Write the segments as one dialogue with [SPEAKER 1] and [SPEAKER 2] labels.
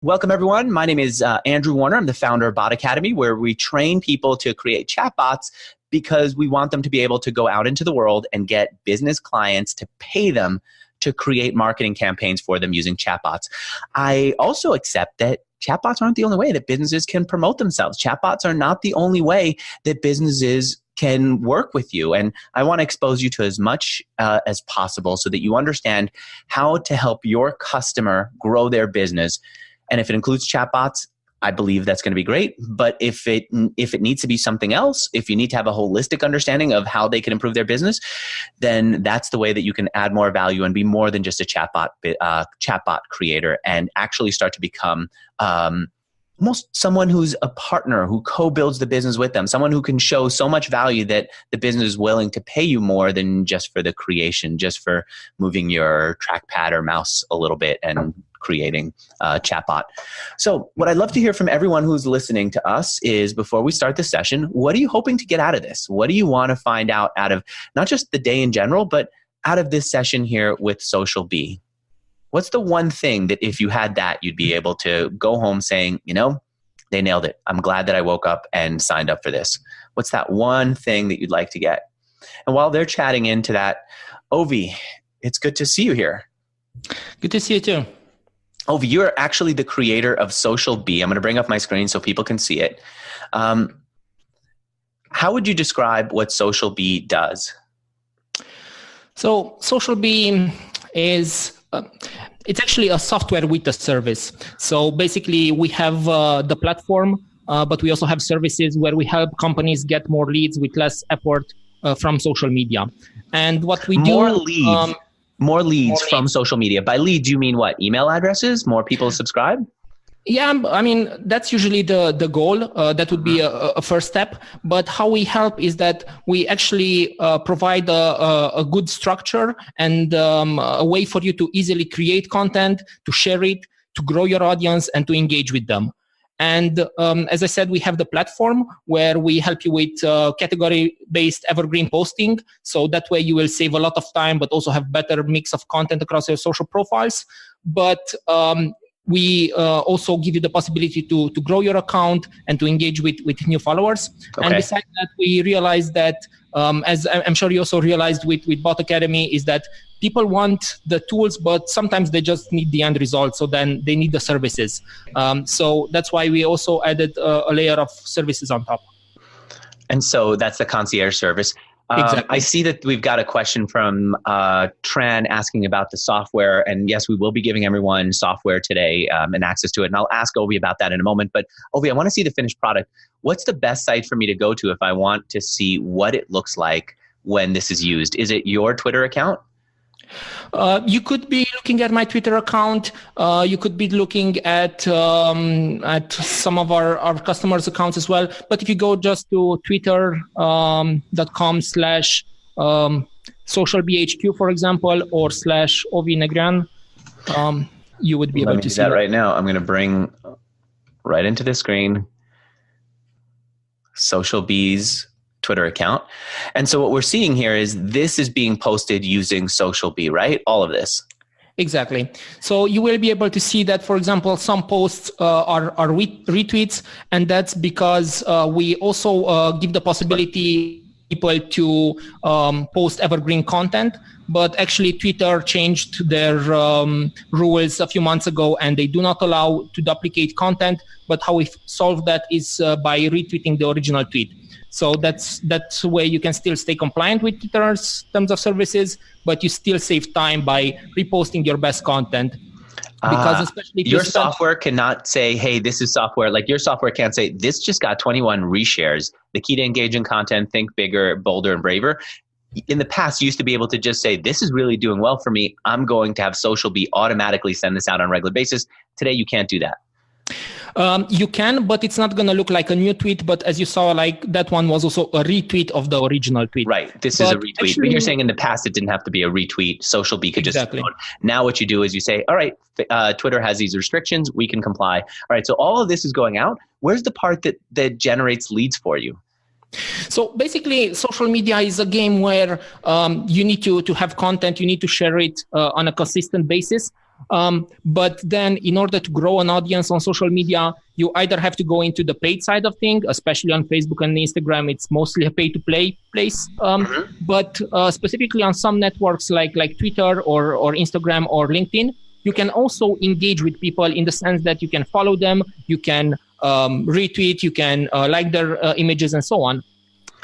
[SPEAKER 1] Welcome, everyone. My name is Andrew Warner. I'm the founder of Bot Academy, where we train people to create chatbots because we want them to be able to go out into the world and get business clients to pay them to create marketing campaigns for them using chatbots. I also accept that chatbots aren't the only way that businesses can promote themselves. Chatbots are not the only way that businesses can work with you. And I want to expose you to as much as possible so that you understand how to help your customer grow their business. And if it includes chatbots, I believe that's going to be great. But if it needs to be something else, if you need to have a holistic understanding of how they can improve their business, then that's the way that you can add more value and be more than just a chatbot creator and actually start to become almost someone who's a partner who co-builds the business with them, someone who can show so much value that the business is willing to pay you more than just for the creation, just for moving your trackpad or mouse a little bit and creating a chatbot. So what I'd love to hear from everyone who's listening to us is, before we start the session, what are you hoping to get out of this? What do you want to find out of not just the day in general, but out of this session here with SocialBee? What's the one thing that if you had that, you'd be able to go home saying, they nailed it. I'm glad that I woke up and signed up for this. What's that one thing that you'd like to get? And while they're chatting into that, Ovi, it's good to see you here.
[SPEAKER 2] Good to see you too.
[SPEAKER 1] Ovi, you're actually the creator of SocialBee. I'm going to bring up my screen so people can see it. How would you describe what SocialBee does?
[SPEAKER 2] So SocialBee is it's actually a software with a service. So basically we have the platform, but we also have services where we help companies get more leads with less effort from social media. And what we do...
[SPEAKER 1] More leads from social media. By leads, you mean what? Email addresses? More people subscribe?
[SPEAKER 2] Yeah, I mean, that's usually the goal. That would be a first step. But how we help is that we actually provide a good structure and a way for you to easily create content, to share it, to grow your audience, and to engage with them. And as I said, we have the platform where we help you with category-based evergreen posting. So that way you will save a lot of time, but also have better mix of content across your social profiles. But we also give you the possibility to grow your account and to engage with new followers. Okay. And besides that, we realized that, as I'm sure you also realized with Bot Academy, is that people want the tools, but sometimes they just need the end result. So then they need the services. So that's why we also added a layer of services on top.
[SPEAKER 1] And so that's the concierge service.
[SPEAKER 2] Exactly.
[SPEAKER 1] I see that we've got a question from Tran asking about the software. And yes, we will be giving everyone software today and access to it. And I'll ask Ovi about that in a moment. But Ovi, I want to see the finished product. What's the best site for me to go to if I want to see what it looks like when this is used? Is it your Twitter account?
[SPEAKER 2] You could be looking at my Twitter account. You could be looking at some of our customers' accounts as well. But if you go just to twitter.com/SocialBeeHQ, for example, or /Ovi Negrean, you would be able to see that
[SPEAKER 1] right now. I'm going to bring right into the screen SocialBee's Twitter account. And so what we're seeing here is this is being posted using SocialBee, right? All of this.
[SPEAKER 2] Exactly. So you will be able to see that, for example, some posts are retweets, and that's because we also give the possibility people to post evergreen content. But actually Twitter changed their rules a few months ago, and they do not allow to duplicate content. But how we solve that is by retweeting the original tweet. So that's a way you can still stay compliant with Twitter's terms of services, but you still save time by reposting your best content. Because especially if
[SPEAKER 1] your software cannot say, hey, this is software. Like your software can't say, this just got 21 reshares. The key to engaging content, think bigger, bolder, and braver. In the past, you used to be able to just say, this is really doing well for me. I'm going to have SocialBee automatically send this out on a regular basis. Today, you can't do that.
[SPEAKER 2] You can, but it's not going to look like a new tweet. But as you saw, like that one was also a retweet of the original tweet.
[SPEAKER 1] Right. This is a retweet. Actually, but you're saying in the past, it didn't have to be a retweet. SocialBee could just. Now what you do is you say, all right, Twitter has these restrictions. We can comply. All right. So all of this is going out. Where's the part that generates leads for you?
[SPEAKER 2] So basically, social media is a game where you need to have content. You need to share it on a consistent basis. But then in order to grow an audience on social media, you either have to go into the paid side of things, especially on Facebook and Instagram. It's mostly a pay-to-play place. But specifically on some networks like Twitter or Instagram or LinkedIn, you can also engage with people in the sense that you can follow them, you can retweet, you can like their images and so on.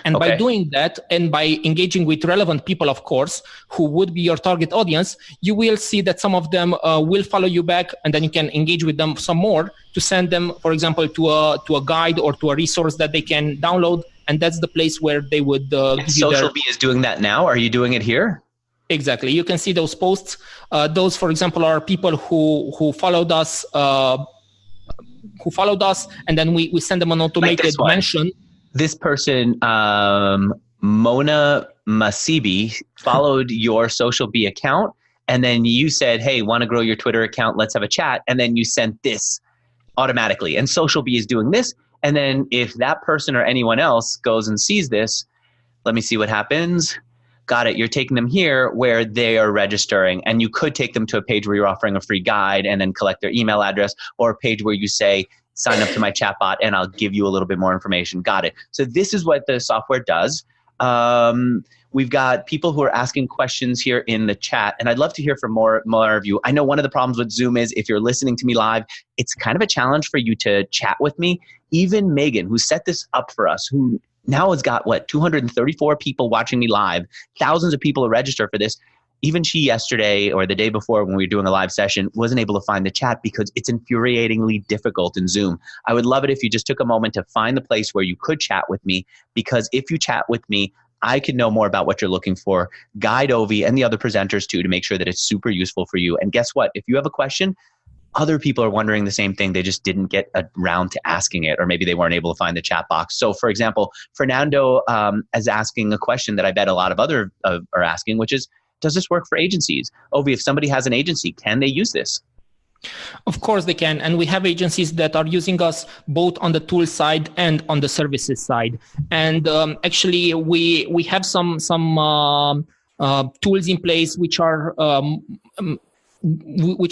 [SPEAKER 2] And by doing that, and by engaging with relevant people, of course, who would be your target audience, you will see that some of them will follow you back, and then you can engage with them some more to send them, for example, to a guide or to a resource that they can download. And that's the place where they would give you
[SPEAKER 1] SocialBee is doing that now. Are you doing it here?
[SPEAKER 2] Exactly. You can see those posts. Those, for example, are people who followed us, and then we send them an automated mention.
[SPEAKER 1] This person, Mona Masibi, followed your SocialBee account, and then you said, hey, want to grow your Twitter account? Let's have a chat. And then you sent this automatically. And SocialBee is doing this. And then if that person or anyone else goes and sees this, let me see what happens. Got it. You're taking them here where they are registering, and you could take them to a page where you're offering a free guide and then collect their email address, or a page where you say, sign up to my chatbot and I'll give you a little bit more information. Got it. So this is what the software does. We've got people who are asking questions here in the chat, and I'd love to hear from more of you. I know one of the problems with Zoom is if you're listening to me live, it's kind of a challenge for you to chat with me. Even Megan, who set this up for us, who now has got, 234 people watching me live, thousands of people are registered for this. Even she yesterday or the day before when we were doing a live session wasn't able to find the chat because it's infuriatingly difficult in Zoom. I would love it if you just took a moment to find the place where you could chat with me, because if you chat with me, I can know more about what you're looking for, guide Ovi and the other presenters too to make sure that it's super useful for you. And guess what? If you have a question, other people are wondering the same thing. They just didn't get around to asking it, or maybe they weren't able to find the chat box. So for example, Fernando is asking a question that I bet a lot of others are asking, which is, does this work for agencies? Ovi, if somebody has an agency, can they use this?
[SPEAKER 2] Of course they can. And we have agencies that are using us both on the tool side and on the services side. And actually, we have some tools in place which are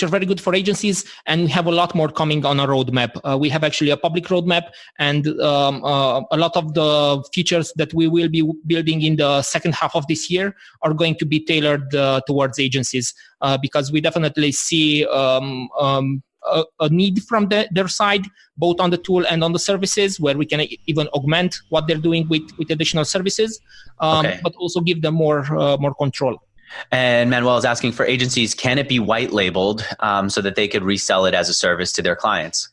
[SPEAKER 2] very good for agencies, and we have a lot more coming on our roadmap. We have actually a public roadmap, and a lot of the features that we will be building in the second half of this year are going to be tailored towards agencies, because we definitely see a need from their side, both on the tool and on the services, where we can even augment what they're doing with additional services, but also give them more control.
[SPEAKER 1] And Manuel is asking, for agencies, can it be white labeled so that they could resell it as a service to their clients?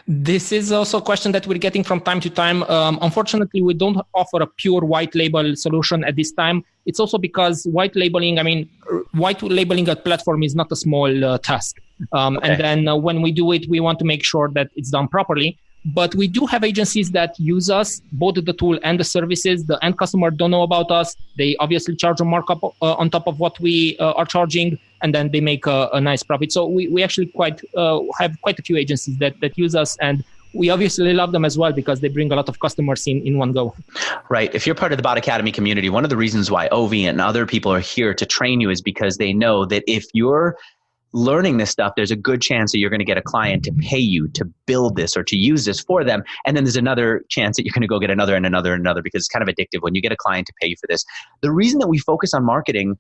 [SPEAKER 2] This is also a question that we're getting from time to time. Unfortunately, we don't offer a pure white label solution at this time. It's also because white labeling a platform is not a small task. And then when we do it, we want to make sure that it's done properly. But we do have agencies that use us, both the tool and the services. The end customer don't know about us. They obviously charge a markup on top of what we are charging, and then they make a nice profit. So we actually have quite a few agencies that use us, and we obviously love them as well because they bring a lot of customers in one go.
[SPEAKER 1] Right. If you're part of the Bot Academy community, one of the reasons why Ovi and other people are here to train you is because they know that if you're learning this stuff, there's a good chance that you're going to get a client to pay you to build this or to use this for them. And then there's another chance that you're going to go get another and another and another, because it's kind of addictive when you get a client to pay you for this. The reason that we focus on marketing,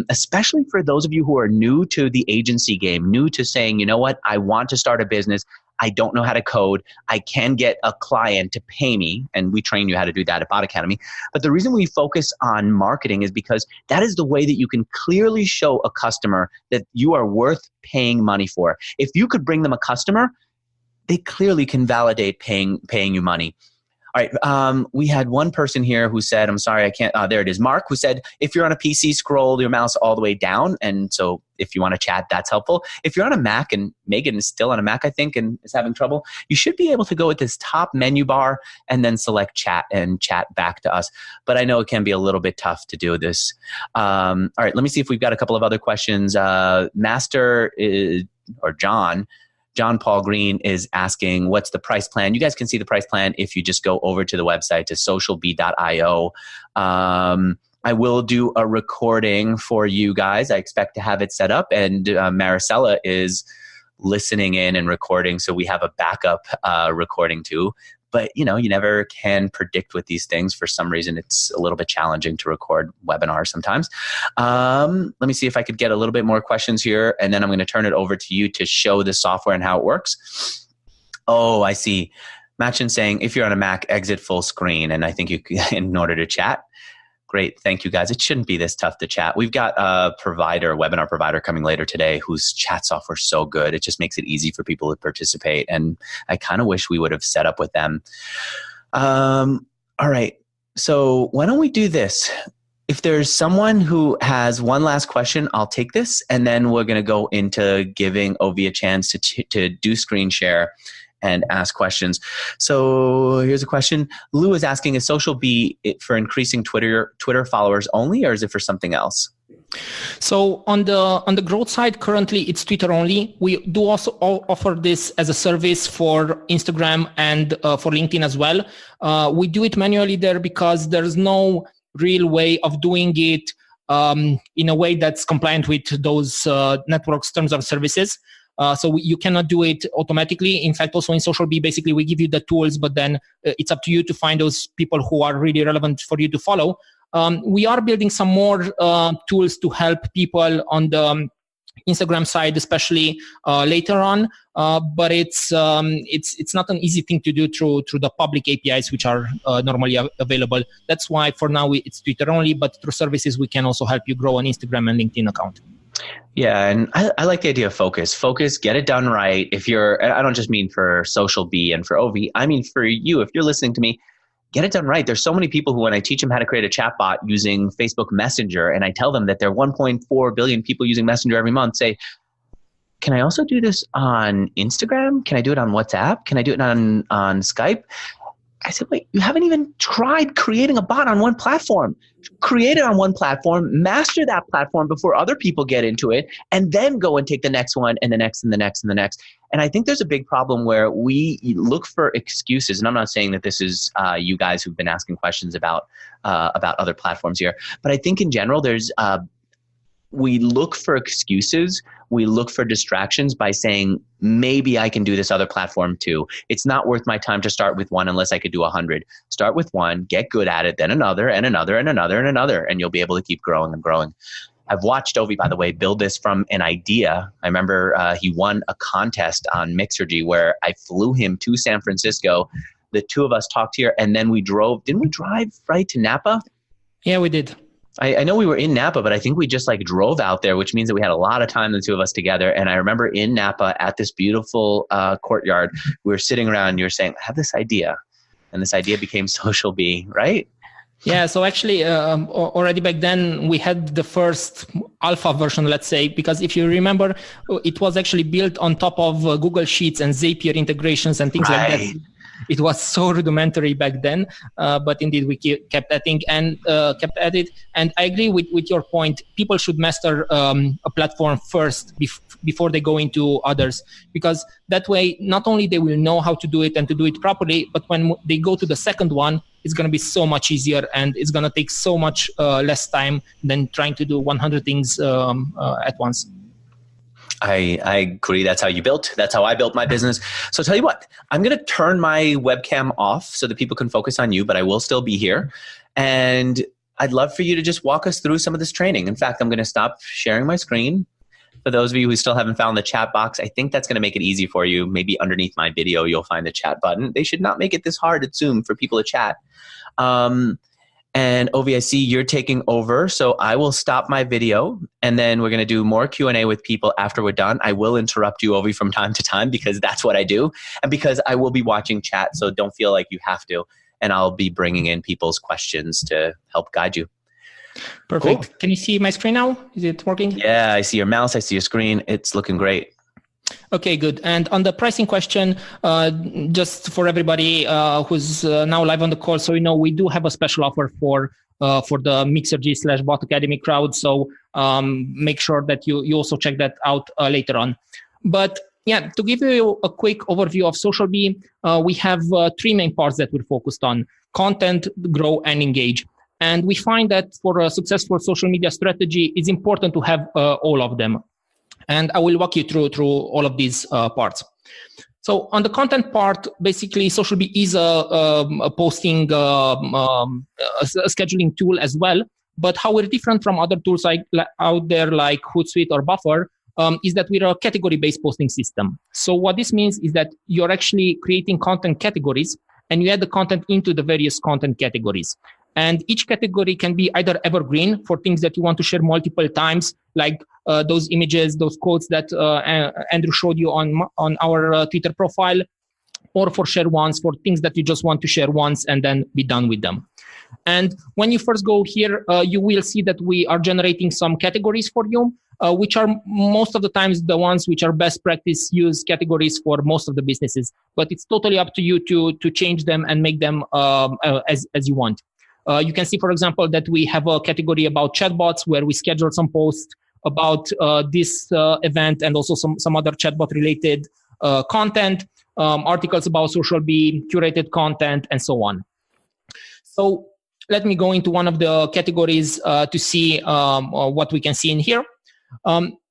[SPEAKER 1] especially for those of you who are new to the agency game, new to saying, you know what, I want to start a business. I don't know how to code. I can get a client to pay me, and we train you how to do that at Bot Academy. But the reason we focus on marketing is because that is the way that you can clearly show a customer that you are worth paying money for. If you could bring them a customer, they clearly can validate paying you money. All right, we had one person here who said, I'm sorry, I can't, there it is, Mark, who said, if you're on a PC, scroll your mouse all the way down. And so if you want to chat, that's helpful. If you're on a Mac, and Megan is still on a Mac, I think, and is having trouble, you should be able to go with this top menu bar and then select chat and chat back to us. But I know it can be a little bit tough to do this. All right, let me see if we've got a couple of other questions. John Paul Green is asking, what's the price plan? You guys can see the price plan if you just go over to the website to socialbee.io. I will do a recording for you guys. I expect to have it set up, and Maricela is listening in and recording, so we have a backup recording too. But you never can predict with these things. For some reason, it's a little bit challenging to record webinars sometimes. Let me see if I could get a little bit more questions here, and then I'm going to turn it over to you to show the software and how it works. Oh, I see. Machin saying, if you're on a Mac, exit full screen, and I think you in order to chat. Great. Thank you, guys. It shouldn't be this tough to chat. We've got a webinar provider coming later today whose chat software is so good. It just makes it easy for people to participate. And I kind of wish we would have set up with them. All right. So why don't we do this? If there's someone who has one last question, I'll take this. And then we're going to go into giving Ovi a chance to do screen share and ask questions. So here's a question. Lou is asking, is SocialBee for increasing Twitter followers only, or is it for something else?
[SPEAKER 2] So on the growth side, currently it's Twitter only. We do also offer this as a service for Instagram and for LinkedIn as well. We do it manually there because there's no real way of doing it in a way that's compliant with those networks' terms of services. So you cannot do it automatically. In fact, also in SocialBee, basically we give you the tools, but then it's up to you to find those people who are really relevant for you to follow. We are building some more tools to help people on the Instagram side, especially later on. But it's not an easy thing to do through the public APIs, which are normally available. That's why for now it's Twitter only, but through services we can also help you grow an Instagram and LinkedIn account.
[SPEAKER 1] Yeah, and I like the idea of focus. Focus, get it done right. I don't just mean for SocialBee and for Ovi, I mean for you, if you're listening to me, get it done right. There's so many people who, when I teach them how to create a chatbot using Facebook Messenger, and I tell them that there are 1.4 billion people using Messenger every month, say, can I also do this on Instagram? Can I do it on WhatsApp? Can I do it on Skype? I said, wait, you haven't even tried creating a bot on one platform. Create it on one platform, master that platform before other people get into it, and then go and take the next one and the next and the next and the next. And I think there's a big problem where we look for excuses. And I'm not saying that this is you guys who've been asking questions about other platforms here, but I think in general we look for excuses. We look for distractions by saying, maybe I can do this other platform too. It's not worth my time to start with one unless I could do 100. Start with one, get good at it, then another and another and another and another, and you'll be able to keep growing and growing. I've watched Ovi, by the way, build this from an idea. I remember he won a contest on Mixergy where I flew him to San Francisco. The two of us talked here, and then we drove. Didn't we drive right to Napa?
[SPEAKER 2] Yeah, we did.
[SPEAKER 1] I know we were in Napa, but I think we just drove out there, which means that we had a lot of time, the two of us together. And I remember in Napa at this beautiful courtyard, we were sitting around and you were saying, I have this idea. And this idea became SocialBee, right?
[SPEAKER 2] Yeah, so actually already back then we had the first alpha version, let's say, because if you remember, it was actually built on top of Google Sheets and Zapier integrations and things like that. It was so rudimentary back then, but indeed we kept at it. And I agree with your point. People should master a platform first before they go into others, because that way not only they will know how to do it and to do it properly, but when they go to the second one, it's going to be so much easier and it's going to take so much less time than trying to do 100 things at once.
[SPEAKER 1] I agree. That's how you built. That's how I built my business. So tell you what, I'm going to turn my webcam off so that people can focus on you, but I will still be here. And I'd love for you to just walk us through some of this training. In fact, I'm going to stop sharing my screen. For those of you who still haven't found the chat box, I think that's going to make it easy for you. Maybe underneath my video, you'll find the chat button. They should not make it this hard at Zoom for people to chat. And Ovi, I see you're taking over, so I will stop my video, and then we're going to do more Q&A with people after we're done. I will interrupt you, Ovi, from time to time because that's what I do, and because I will be watching chat, so don't feel like you have to, and I'll be bringing in people's questions to help guide you.
[SPEAKER 2] Perfect.
[SPEAKER 1] Cool.
[SPEAKER 2] Can you see my screen now? Is it working?
[SPEAKER 1] Yeah, I see your mouse. I see your screen. It's looking great.
[SPEAKER 2] Okay, good. And on the pricing question, just for everybody who's now live on the call, so you know we do have a special offer for the Mixergy/Bot Academy crowd. So make sure that you also check that out later on. But yeah, to give you a quick overview of SocialBee, we have three main parts that we're focused on: content, grow, and engage. And we find that for a successful social media strategy, it's important to have all of them. And I will walk you through all of these parts. So on the content part, basically, SocialBee is a posting, a scheduling tool as well. But how we're different from other tools out there like Hootsuite or Buffer is that we're a category-based posting system. So what this means is that you're actually creating content categories, and you add the content into the various content categories. And each category can be either evergreen for things that you want to share multiple times, like those images, those quotes that Andrew showed you on our Twitter profile, or for share once, for things that you just want to share once and then be done with them. And when you first go here, you will see that we are generating some categories for you, which are most of the times the ones which are best practice use categories for most of the businesses. But it's totally up to you to change them and make them as you want. You can see, for example, that we have a category about chatbots where we schedule some posts about this event and also some other chatbot related content, articles about SocialBee, curated content, and so on. So let me go into one of the categories to see what we can see in here.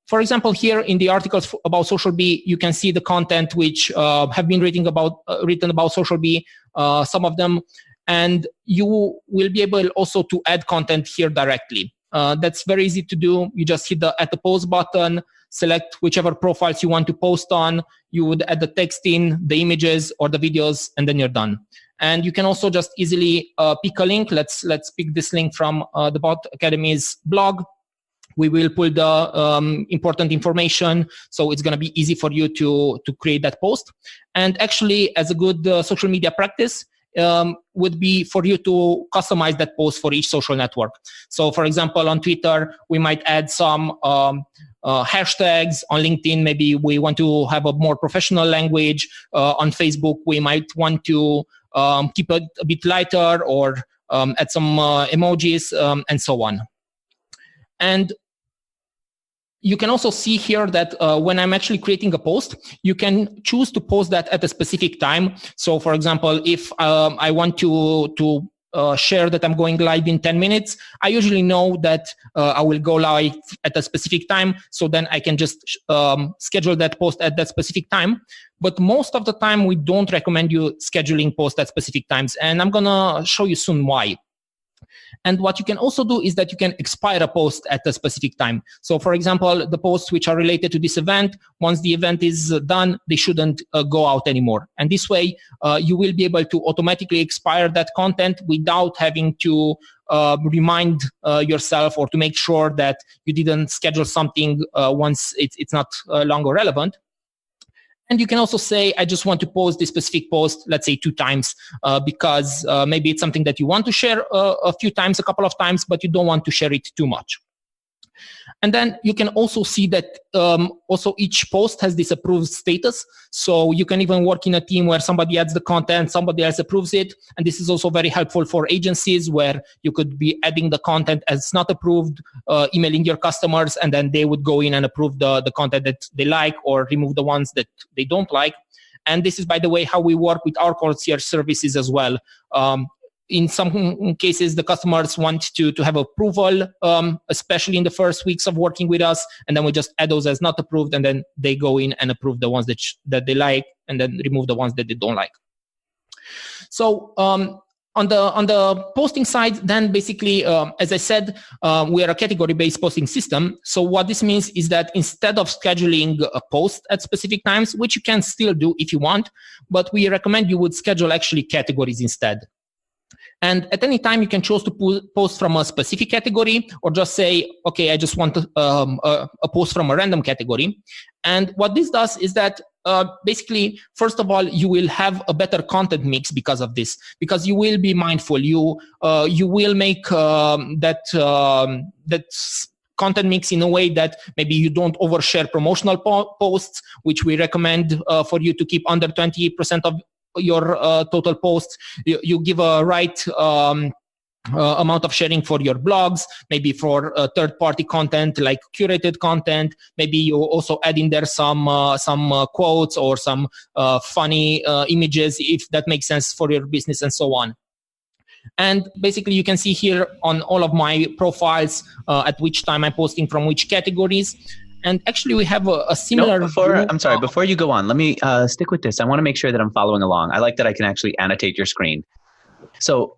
[SPEAKER 2] For example, here in the articles about SocialBee, you can see the content which have been written about SocialBee, some of them, and you will be able also to add content here directly. That's very easy to do. You just hit the add the post button, select whichever profiles you want to post on. You would add the text in, the images or the videos, and then you're done. And you can also just easily pick a link. Let's pick this link from the Bot Academy's blog. We will pull the important information, so it's going to be easy for you to create that post. And actually, as a good social media practice, would be for you to customize that post for each social network. So, for example, on Twitter, we might add some hashtags. On LinkedIn, maybe we want to have a more professional language. On Facebook, we might want to keep it a bit lighter or add some emojis and so on. And you can also see here that when I'm actually creating a post, you can choose to post that at a specific time. So, for example, if I want to share that I'm going live in 10 minutes, I usually know that I will go live at a specific time. So then I can just schedule that post at that specific time. But most of the time, we don't recommend you scheduling posts at specific times. And I'm going to show you soon why. And what you can also do is that you can expire a post at a specific time. So, for example, the posts which are related to this event, once the event is done, they shouldn't go out anymore. And this way, you will be able to automatically expire that content without having to remind yourself or to make sure that you didn't schedule something once it's not longer relevant. And you can also say, I just want to post this specific post, let's say 2 times, because maybe it's something that you want to share a few times, a couple of times, but you don't want to share it too much. And then you can also see that also each post has this approved status. So you can even work in a team where somebody adds the content, somebody else approves it. And this is also very helpful for agencies where you could be adding the content as not approved, emailing your customers, and then they would go in and approve the content that they like or remove the ones that they don't like. And this is, by the way, how we work with our concierge services as well. In some cases, the customers want to have approval, especially in the first weeks of working with us, and then we just add those as not approved, and then they go in and approve the ones that they like, and then remove the ones that they don't like. So on the posting side, then basically, as I said, we are a category-based posting system. So what this means is that instead of scheduling a post at specific times, which you can still do if you want, but we recommend you would schedule actually categories instead. And at any time, you can choose to post from a specific category or just say, okay, I just want a post from a random category. And what this does is that basically, first of all, you will have a better content mix because of this, because you will be mindful. You will make that content mix in a way that maybe you don't overshare promotional posts, which we recommend for you to keep under 20% of your total posts. You give a right amount of sharing for your blogs, maybe for third-party content like curated content. Maybe you also add in there some quotes or some funny images if that makes sense for your business and so on. And basically, you can see here on all of my profiles at which time I'm posting from which categories. And actually, we have a similar...
[SPEAKER 1] No, before you go on, let me stick with this. I want to make sure that I'm following along. I like that I can actually annotate your screen. So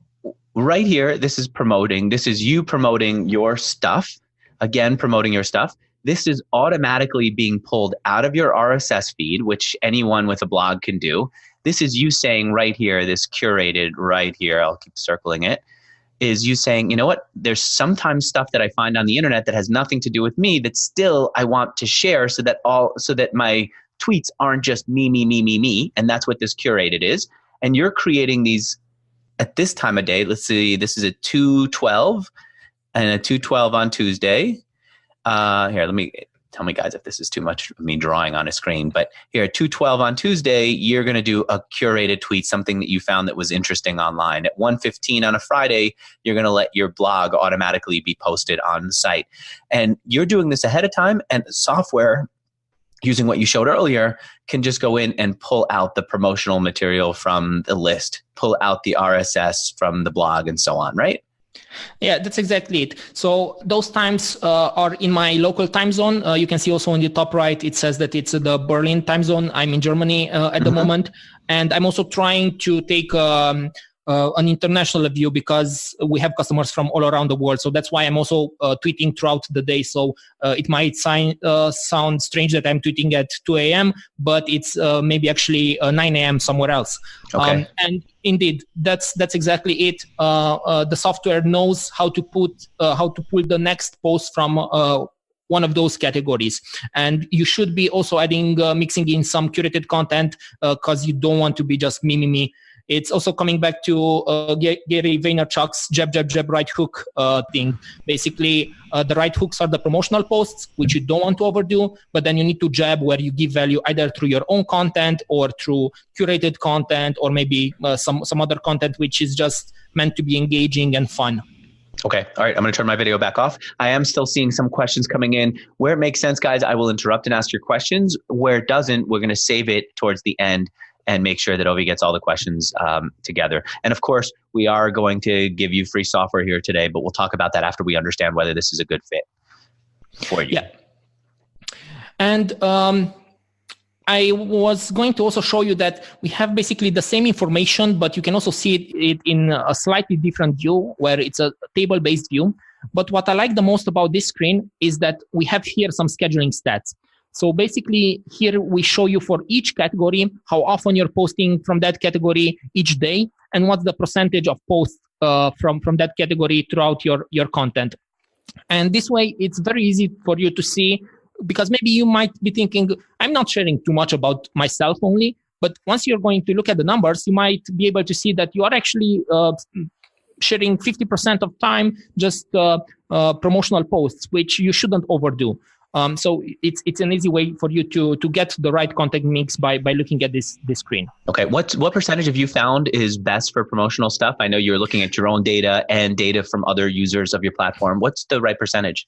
[SPEAKER 1] right here, this is promoting. This is you promoting your stuff. Again, promoting your stuff. This is automatically being pulled out of your RSS feed, which anyone with a blog can do. This is you saying right here, this curated right here, I'll keep circling it, is you saying, you know what, there's sometimes stuff that I find on the internet that has nothing to do with me that still I want to share so that my tweets aren't just me. And that's what this curated is. And you're creating these at this time of day. Let's see, this is a 2:12 and a 2:12 on Tuesday. Here, tell me guys if this is too much of me drawing on a screen, but here, 2:12 on Tuesday, you're going to do a curated tweet, something that you found that was interesting online. At 1:15 on a Friday, you're going to let your blog automatically be posted on the site. And you're doing this ahead of time, and software, using what you showed earlier, can just go in and pull out the promotional material from the list, pull out the RSS from the blog, and so on, right?
[SPEAKER 2] Yeah, that's exactly it. So those times are in my local time zone. You can see also in the top right, it says that it's the Berlin time zone. I'm in Germany at the moment. And I'm also trying to take an international view because we have customers from all around the world. So that's why I'm also tweeting throughout the day. So it might sound strange that I'm tweeting at 2 a.m., but it's maybe actually 9 a.m. somewhere else.
[SPEAKER 1] Okay.
[SPEAKER 2] And indeed, that's exactly it. The software knows how to pull the next post from one of those categories. And you should be also mixing in some curated content because you don't want to be just me. It's also coming back to Gary Vaynerchuk's jab, right hook thing. Basically, the right hooks are the promotional posts, which you don't want to overdo, but then you need to jab where you give value either through your own content or through curated content or maybe some other content which is just meant to be engaging and fun.
[SPEAKER 1] Okay. All right. I'm going to turn my video back off. I am still seeing some questions coming in. Where it makes sense, guys, I will interrupt and ask your questions. Where it doesn't, we're going to save it towards the end and make sure that Ovi gets all the questions together. And of course, we are going to give you free software here today, but we'll talk about that after we understand whether this is a good fit for you.
[SPEAKER 2] Yeah. And I was going to also show you that we have basically the same information, but you can also see it in a slightly different view where it's a table-based view. But what I like the most about this screen is that we have here some scheduling stats. So basically here we show you for each category, how often you're posting from that category each day, and what's the percentage of posts from that category throughout your content. And this way, it's very easy for you to see, because maybe you might be thinking, I'm not sharing too much about myself only, but once you're going to look at the numbers, you might be able to see that you are actually sharing 50% of time just promotional posts, which you shouldn't overdo. So it's an easy way for you to get the right content mix by looking at this screen.
[SPEAKER 1] Okay, what percentage have you found is best for promotional stuff? I know you're looking at your own data and data from other users of your platform. What's the right percentage?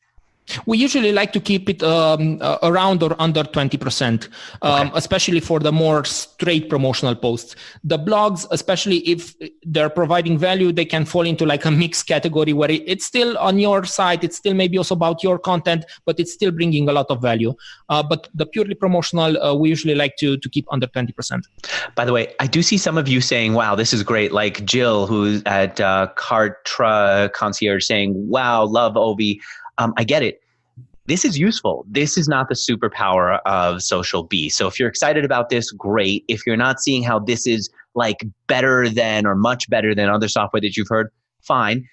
[SPEAKER 2] We usually like to keep it around or under 20%, especially for the more straight promotional posts. The blogs, especially if they're providing value, they can fall into like a mixed category where it's still on your site. It's still maybe also about your content, but it's still bringing a lot of value. But the purely promotional, we usually like to keep under 20%.
[SPEAKER 1] By the way, I do see some of you saying, wow, this is great. Like Jill, who's at Kartra Concierge saying, wow, love Ovi. I get it. This is useful. This is not the superpower of SocialBee. So if you're excited about this, great. If you're not seeing how this is like better than or much better than other software that you've heard, fine.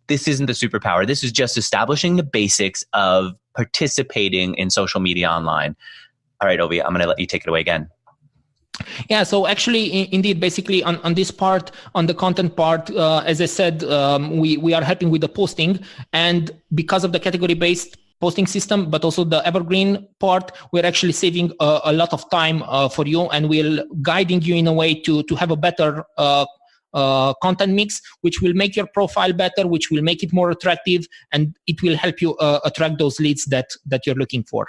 [SPEAKER 1] This isn't the superpower. This is just establishing the basics of participating in social media online. All right, Ovi, I'm going to let you take it away again.
[SPEAKER 2] Yeah, so actually, indeed, basically on this part, on the content part, as I said, we are helping with the posting, and because of the category-based posting system, but also the evergreen part, we're actually saving a lot of time for you, and we're guiding you in a way to have a better content mix, which will make your profile better, which will make it more attractive, and it will help you attract those leads that you're looking for.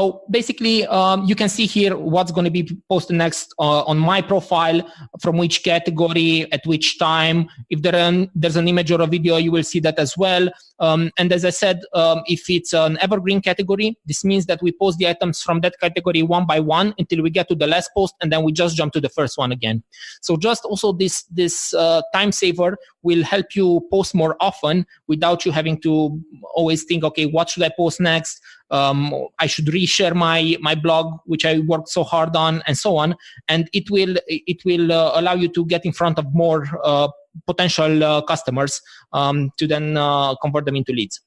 [SPEAKER 2] So basically, you can see here what's going to be posted next on my profile, from which category, at which time. If there's an image or a video, you will see that as well. And as I said, if it's an evergreen category, this means that we post the items from that category one by one until we get to the last post, and then we just jump to the first one again. So just also this time saver will help you post more often without you having to always think, okay, what should I post next? I should reshare my blog, which I worked so hard on, and so on. And it will allow you to get in front of more potential customers to then convert them into leads.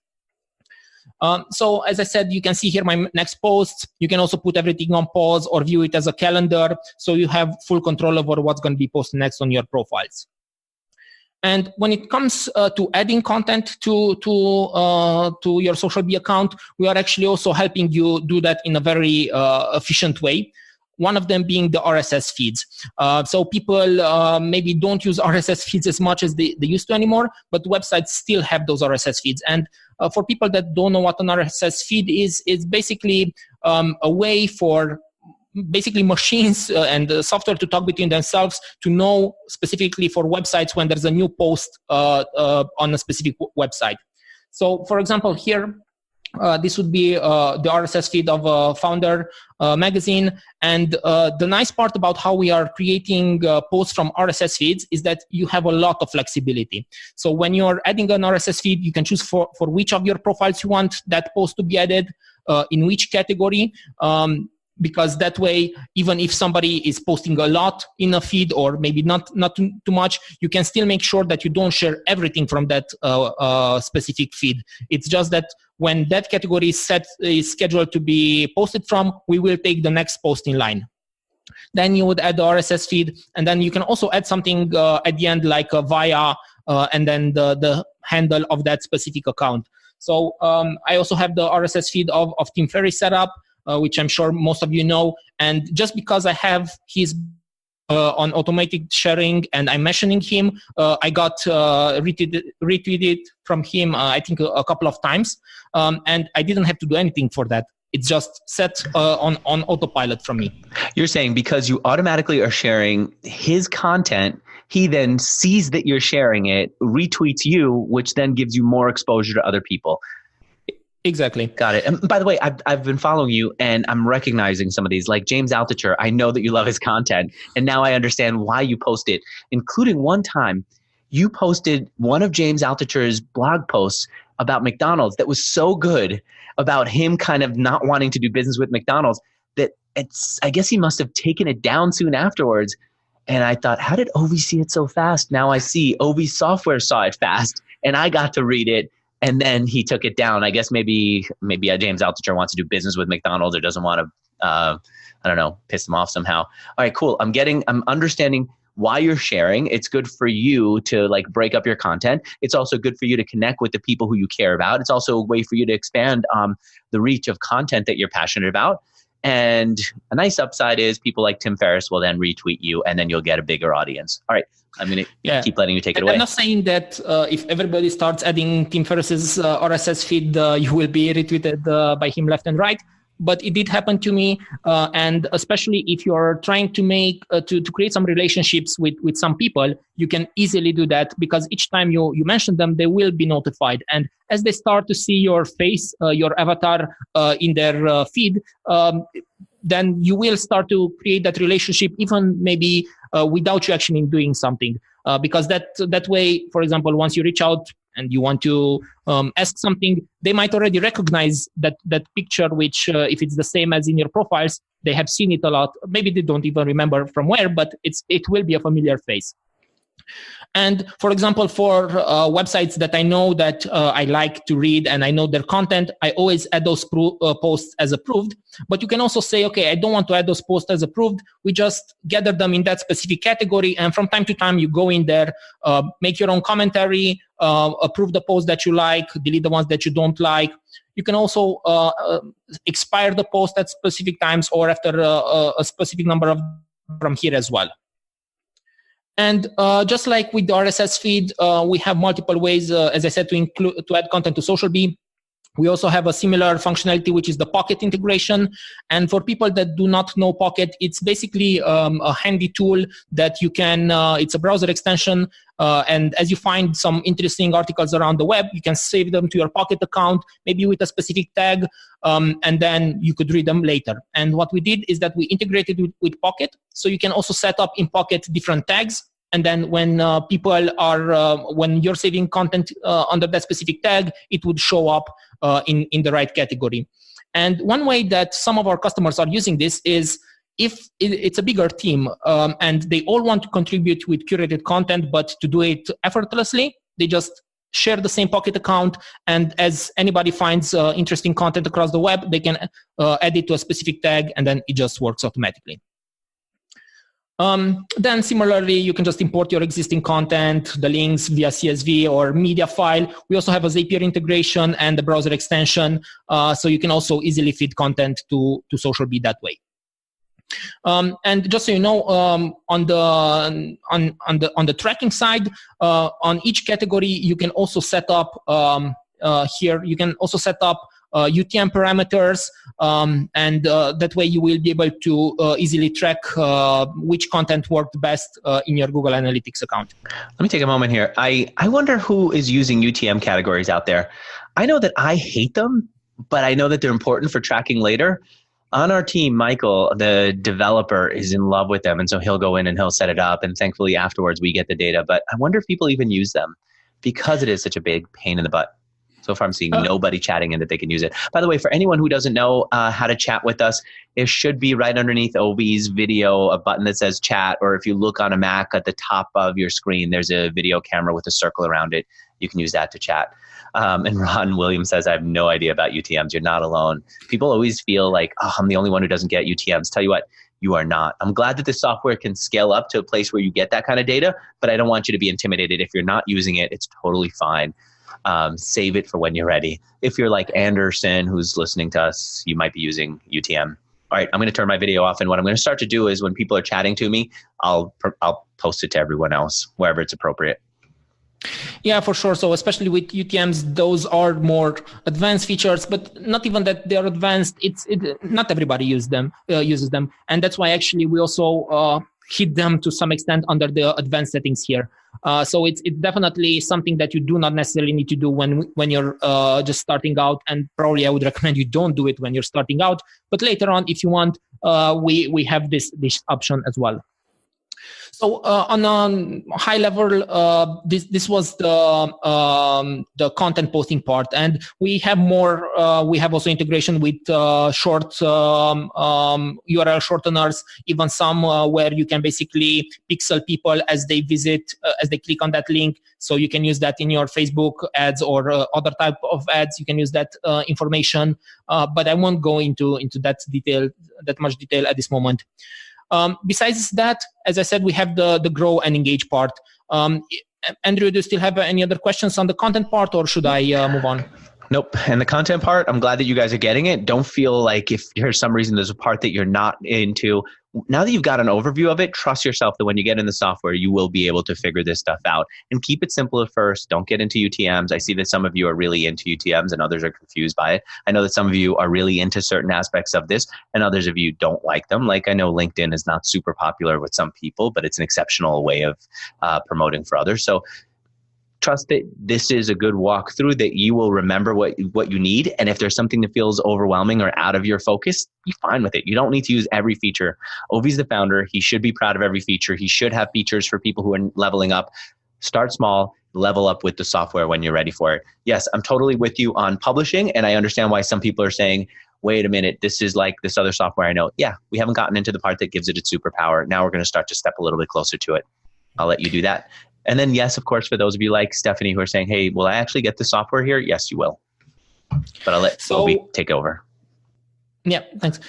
[SPEAKER 2] So as I said, you can see here my next posts. You can also put everything on pause or view it as a calendar, so you have full control over what's going to be posted next on your profiles. And when it comes to adding content to your SocialBee account, we are actually also helping you do that in a very efficient way. One of them being the RSS feeds. So people maybe don't use RSS feeds as much as they used to anymore, but websites still have those RSS feeds. And for people that don't know what an RSS feed is, it's basically a way for basically machines and software to talk between themselves to know specifically for websites when there's a new post on a specific website. So for example, here, this would be the RSS feed of Founder magazine. And the nice part about how we are creating posts from RSS feeds is that you have a lot of flexibility. So when you're adding an RSS feed, you can choose for which of your profiles you want that post to be added, in which category. Because that way, even if somebody is posting a lot in a feed or maybe not too much, you can still make sure that you don't share everything from that specific feed. It's just that when that category is scheduled to be posted from, we will take the next post in line. Then you would add the RSS feed, and then you can also add something at the end like via and then the handle of that specific account. So I also have the RSS feed of Tim Ferriss set up, which I'm sure most of you know. And just because I have his on automatic sharing and I'm mentioning him, I got retweeted from him, I think a couple of times. And I didn't have to do anything for that. It's just set on autopilot from me.
[SPEAKER 1] You're saying because you automatically are sharing his content, he then sees that you're sharing it, retweets you, which then gives you more exposure to other people.
[SPEAKER 2] Exactly.
[SPEAKER 1] Got it. And by the way, I've been following you and I'm recognizing some of these, like James Altucher. I know that you love his content, and now I understand why you post it, including one time you posted one of James Altucher's blog posts about McDonald's that was so good about him kind of not wanting to do business with McDonald's that I guess he must have taken it down soon afterwards. And I thought, how did Ovi see it so fast? Now I see Ovi Software saw it fast and I got to read it. And then he took it down. I guess maybe James Altucher wants to do business with McDonald's or doesn't want to, I don't know, piss them off somehow. All right, cool. I'm understanding why you're sharing. It's good for you to like break up your content. It's also good for you to connect with the people who you care about. It's also a way for you to expand the reach of content that you're passionate about. And a nice upside is people like Tim Ferriss will then retweet you and then you'll get a bigger audience. All right. I'm going to keep letting you take it away.
[SPEAKER 2] I'm not saying that if everybody starts adding Tim Ferriss's RSS feed, you will be retweeted by him left and right. But it did happen to me. And especially if you're trying to make, to create some relationships with some people, you can easily do that because each time you mention them, they will be notified. And as they start to see your face, your avatar in their feed, then you will start to create that relationship, even maybe without you actually doing something. Because that way, for example, once you reach out and you want to ask something, they might already recognize that picture, which if it's the same as in your profiles, they have seen it a lot. Maybe they don't even remember from where, but it will be a familiar face. And for example, for websites that I know that I like to read and I know their content, I always add those posts as approved. But you can also say, okay, I don't want to add those posts as approved. We just gather them in that specific category. And from time to time, you go in there, make your own commentary, approve the posts that you like, delete the ones that you don't like. You can also expire the post at specific times or after a specific number of from here as well. And just like with the RSS feed, we have multiple ways, as I said, to add content to SocialBee. We also have a similar functionality, which is the Pocket integration. And for people that do not know Pocket, it's basically a handy tool that you can, it's a browser extension. And as you find some interesting articles around the web, you can save them to your Pocket account, maybe with a specific tag, and then you could read them later. And what we did is that we integrated with Pocket. So you can also set up in Pocket different tags. And then when when you're saving content under that specific tag, it would show up in the right category. And one way that some of our customers are using this is if it's a bigger team and they all want to contribute with curated content, but to do it effortlessly, they just share the same Pocket account. And as anybody finds interesting content across the web, they can add it to a specific tag, and then it just works automatically. Then similarly, you can just import your existing content, the links via CSV or media file. We also have a Zapier integration and the browser extension, so you can also easily feed content to SocialBee that way. And just so you know, on the tracking side, on each category, you can also set up here. You can also set up UTM parameters, and that way you will be able to easily track which content worked best in your Google Analytics account.
[SPEAKER 1] Let me take a moment here. I wonder who is using UTM categories out there. I know that I hate them, but I know that they're important for tracking later. On our team, Michael, the developer, is in love with them, and so he'll go in and he'll set it up, and thankfully afterwards we get the data. But I wonder if people even use them because it is such a big pain in the butt. So far, I'm seeing nobody chatting in that they can use it. By the way, for anyone who doesn't know how to chat with us, it should be right underneath Ovi's video, a button that says chat, or if you look on a Mac at the top of your screen, there's a video camera with a circle around it. You can use that to chat. And Ron Williams says, I have no idea about UTMs. You're not alone. People always feel like, oh, I'm the only one who doesn't get UTMs. Tell you what, you are not. I'm glad that the software can scale up to a place where you get that kind of data, but I don't want you to be intimidated. If you're not using it, it's totally fine. Save it for when you're ready. If you're like Anderson, who's listening to us, you might be using UTM. All right, I'm going to turn my video off, and what I'm going to start to do is when people are chatting to me, I'll post it to everyone else wherever it's appropriate.
[SPEAKER 2] Yeah, for sure. So especially with UTMs, those are more advanced features, but not even that they're advanced. Not everybody uses them, and that's why actually we also hid them to some extent under the advanced settings here. So it's definitely something that you do not necessarily need to do when you're just starting out, and probably I would recommend you don't do it when you're starting out. But later on, if you want, we have this option as well. So on a high level, this was the content posting part, and we have more. We have also integration with short URL shorteners, even some where you can basically pixel people as they visit, as they click on that link. So you can use that in your Facebook ads or other type of ads. You can use that information, but I won't go into that much detail at this moment. Besides that, as I said, we have the grow and engage part. Andrew, do you still have any other questions on the content part, or should I move on?
[SPEAKER 1] Nope. And the content part, I'm glad that you guys are getting it. Don't feel like if for some reason there's a part that you're not into. Now that you've got an overview of it, trust yourself that when you get in the software, you will be able to figure this stuff out. And keep it simple at first. Don't get into UTMs. I see that some of you are really into UTMs and others are confused by it. I know that some of you are really into certain aspects of this and others of you don't like them. Like I know LinkedIn is not super popular with some people, but it's an exceptional way of promoting for others. So trust that this is a good walkthrough, that you will remember what you need. And if there's something that feels overwhelming or out of your focus, you're fine with it. You don't need to use every feature. Ovi's the founder. He should be proud of every feature. He should have features for people who are leveling up. Start small, level up with the software when you're ready for it. Yes, I'm totally with you on publishing. And I understand why some people are saying, wait a minute, this is like this other software I know. Yeah, we haven't gotten into the part that gives it its superpower. Now we're going to start to step a little bit closer to it. I'll let you do that. And then, yes, of course, for those of you like Stephanie who are saying, hey, will I actually get the software here? Yes, you will. But I'll let Ovi take over.
[SPEAKER 2] Yeah, thanks.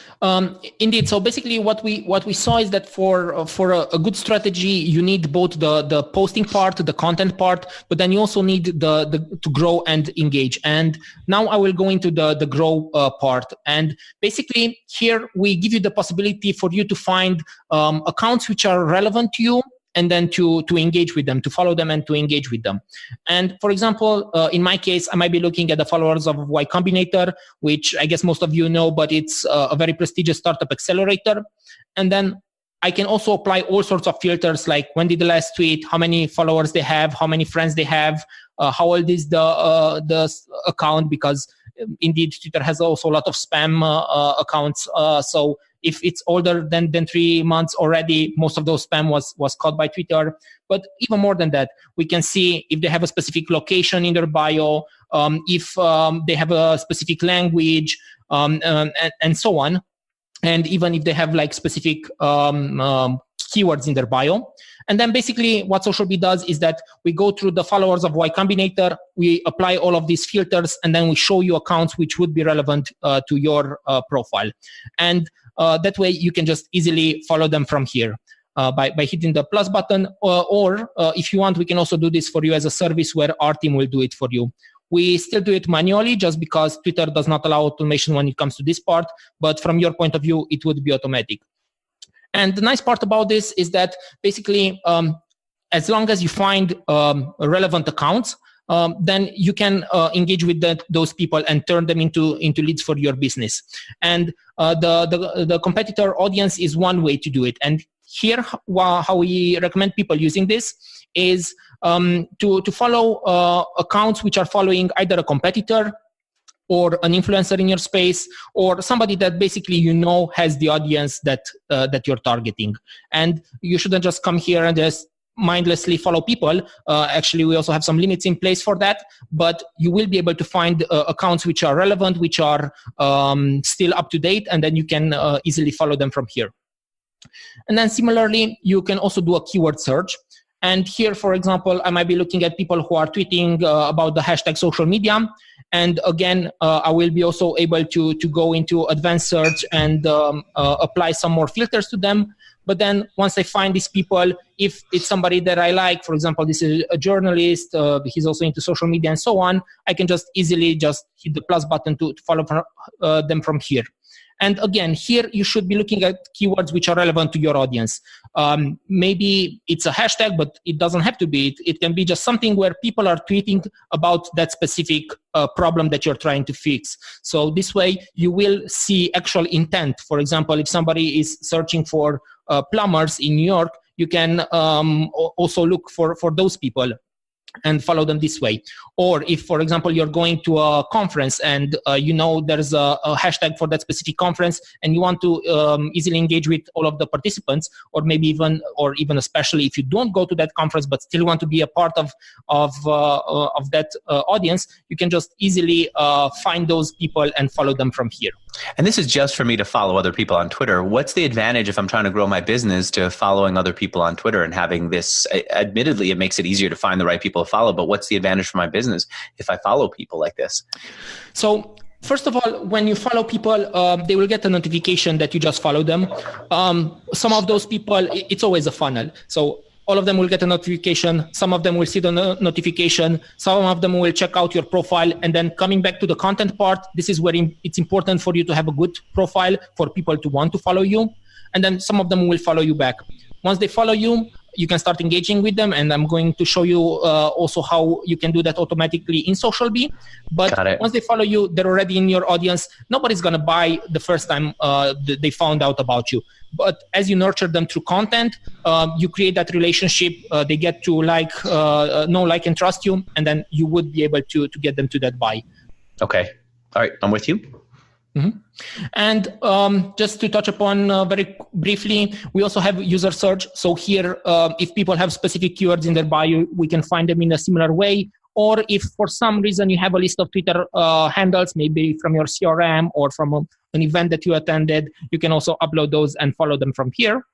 [SPEAKER 2] Indeed. So basically what we saw is that for a good strategy, you need both the posting part, the content part, but then you also need the to grow and engage. And now I will go into the grow part. And basically here we give you the possibility for you to find accounts which are relevant to you, and then to engage with them, to follow them and to engage with them. And for example, in my case, I might be looking at the followers of Y Combinator, which I guess most of you know, but it's a very prestigious startup accelerator. And then I can also apply all sorts of filters, like when did the last tweet, how many followers they have, how many friends they have, how old is the account, because indeed Twitter has also a lot of spam accounts. So if it's older than 3 months already, most of those spam was caught by Twitter. But even more than that, we can see if they have a specific location in their bio, if they have a specific language, and so on. And even if they have like specific keywords in their bio. And then basically what SocialBee does is that we go through the followers of Y Combinator, we apply all of these filters, and then we show you accounts which would be relevant to your profile. And that way you can just easily follow them from here by hitting the plus button. Or if you want, we can also do this for you as a service where our team will do it for you. We still do it manually just because Twitter does not allow automation when it comes to this part. But from your point of view, it would be automatic. And the nice part about this is that basically, as long as you find relevant accounts, then you can engage with those people and turn them into leads for your business. And the competitor audience is one way to do it. And here, how we recommend people using this is to follow accounts which are following either a competitor or an influencer in your space, or somebody that basically has the audience that you're targeting. And you shouldn't just come here and just mindlessly follow people. Actually, we also have some limits in place for that, but you will be able to find accounts which are relevant, which are still up to date, and then you can easily follow them from here. And then similarly, you can also do a keyword search. And here, for example, I might be looking at people who are tweeting about the hashtag social media. And again, I will be also able to go into advanced search and apply some more filters to them. But then once I find these people, if it's somebody that I like, for example, this is a journalist, he's also into social media and so on, I can just easily just hit the plus button to follow them from here. And again, here you should be looking at keywords which are relevant to your audience. Maybe it's a hashtag, but it doesn't have to be. It can be just something where people are tweeting about that specific problem that you're trying to fix. So this way you will see actual intent. For example, if somebody is searching for plumbers in New York, you can also look for those people and follow them this way. Or if, for example, you're going to a conference and there's a hashtag for that specific conference and you want to easily engage with all of the participants, or maybe even especially if you don't go to that conference but still want to be a part of that audience, you can just easily find those people and follow them from here.
[SPEAKER 1] And this is just for me to follow other people on Twitter. What's the advantage if I'm trying to grow my business to following other people on Twitter and having this? Admittedly, it makes it easier to find the right people to follow, but what's the advantage for my business if I follow people like this?
[SPEAKER 2] So first of all, when you follow people, they will get a notification that you just followed them. Some of those people, it's always a funnel. So all of them will get a notification. Some of them will see the notification. Some of them will check out your profile. And then coming back to the content part, this is where it's important for you to have a good profile for people to want to follow you. And then some of them will follow you back. Once they follow you, you can start engaging with them. And I'm going to show you also how you can do that automatically in SocialBee. But once they follow you, they're already in your audience. Nobody's going to buy the first time they found out about you. But as you nurture them through content, you create that relationship. They get to know, like, and trust you. And then you would be able to get them to that buy.
[SPEAKER 1] Okay. All right. I'm with you.
[SPEAKER 2] Mm-hmm. And just to touch upon very briefly, we also have user search. So here, if people have specific keywords in their bio, we can find them in a similar way. Or if for some reason you have a list of Twitter handles, maybe from your CRM or from an event that you attended, you can also upload those and follow them from here.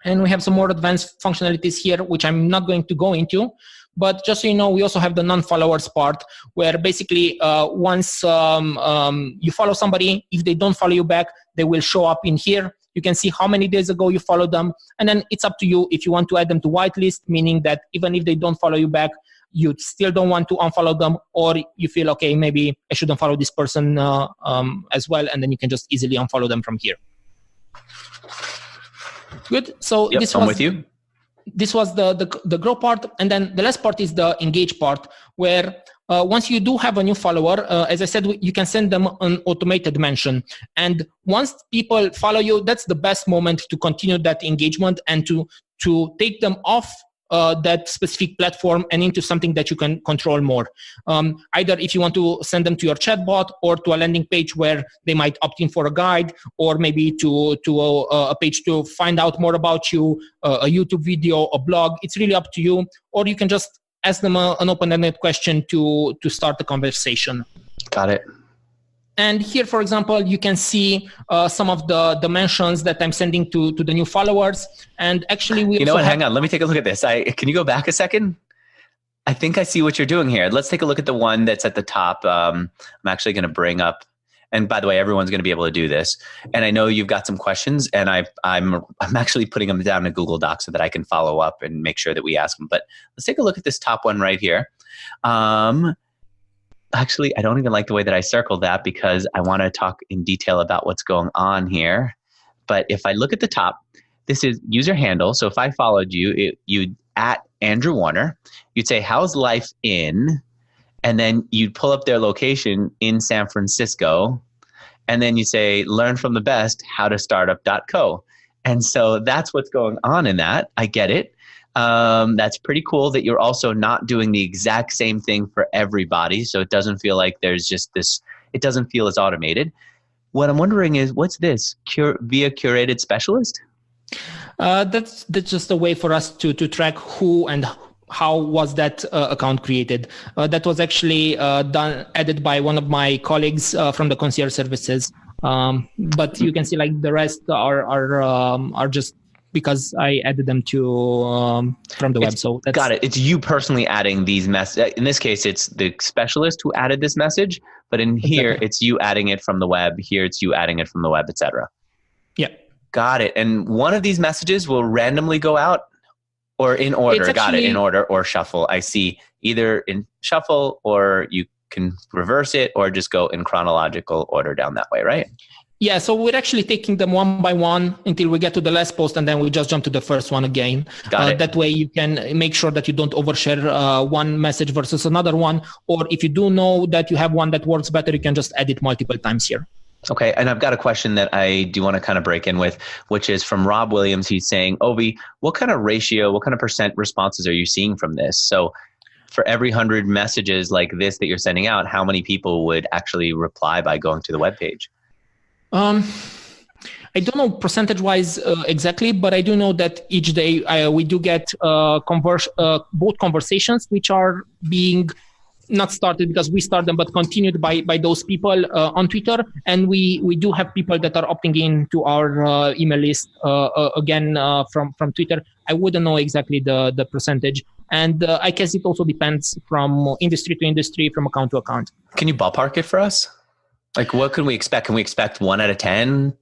[SPEAKER 2] And we have some more advanced functionalities here, which I'm not going to go into. But just so you know, we also have the non-followers part, where basically once you follow somebody, if they don't follow you back, they will show up in here. You can see how many days ago you followed them. And then it's up to you if you want to add them to whitelist, meaning that even if they don't follow you back, you still don't want to unfollow them, or you feel, okay, maybe I shouldn't follow this person as well. And then you can just easily unfollow them from here. Good. So
[SPEAKER 1] yep,
[SPEAKER 2] this
[SPEAKER 1] I'm with you.
[SPEAKER 2] this was the grow part. And then the last part is the engage part, where once you do have a new follower, as I said, you can send them an automated mention. And once people follow you, that's the best moment to continue that engagement and to take them off that specific platform and into something that you can control more. Either if you want to send them to your chatbot or to a landing page where they might opt in for a guide, or maybe to a page to find out more about you, a YouTube video, a blog. It's really up to you. Or you can just ask them an open-ended question to start the conversation.
[SPEAKER 1] Got it.
[SPEAKER 2] And here, for example, you can see some of the mentions that I'm sending to the new followers. And actually, we
[SPEAKER 1] hang on. Let me take a look at this. Can you go back a second? I think I see what you're doing here. Let's take a look at the one that's at the top. I'm actually going to bring up, and by the way, everyone's going to be able to do this. And I know you've got some questions, and I'm actually putting them down in Google Docs so that I can follow up and make sure that we ask them. But let's take a look at this top one right here. Actually, I don't even like the way that I circled that because I want to talk in detail about what's going on here. But if I look at the top, this is user handle. So if I followed you, you'd at Andrew Warner, you'd say, how's life in? And then you'd pull up their location in San Francisco. And then you say, learn from the best, how to startup.co. And so that's what's going on in that. I get it. That's pretty cool that you're also not doing the exact same thing for everybody. So it doesn't feel like there's just this, it doesn't feel as automated. What I'm wondering is, what's this? Via curated specialist?
[SPEAKER 2] That's just a way for us to track who and how was that account created. That was actually added by one of my colleagues from the concierge services. But you can see like the rest are just because I added them to from the web. So that's,
[SPEAKER 1] got it. It's you personally adding these messages. In this case, it's the specialist who added this message, but in here, exactly, it's you adding it from the web. Here, it's you adding it from the web, etc.
[SPEAKER 2] Yeah.
[SPEAKER 1] Got it. And one of these messages will randomly go out or in order. Actually, got it. In order or shuffle. I see either in shuffle, or you can reverse it, or just go in chronological order down that way, right?
[SPEAKER 2] Yeah, so we're actually taking them one by one until we get to the last post, and then we just jump to the first one again.
[SPEAKER 1] Got it.
[SPEAKER 2] That way you can make sure that you don't overshare one message versus another one. Or if you do know that you have one that works better, you can just add it multiple times here.
[SPEAKER 1] Okay, and I've got a question that I do want to kind of break in with, which is from Rob Williams. He's saying, Ovi, what kind of ratio, what kind of % responses are you seeing from this? So for every 100 messages like this that you're sending out, how many people would actually reply by going to the webpage?
[SPEAKER 2] I don't know percentage-wise exactly, but I do know that each day we do get both conversations which are being not started because we start them, but continued by those people on Twitter. And we do have people that are opting in to our email list again from Twitter. I wouldn't know exactly the percentage. And I guess it also depends from industry to industry, from account to account.
[SPEAKER 1] Can you ballpark it for us? Like, what can we expect? Can we expect 1 out of 10?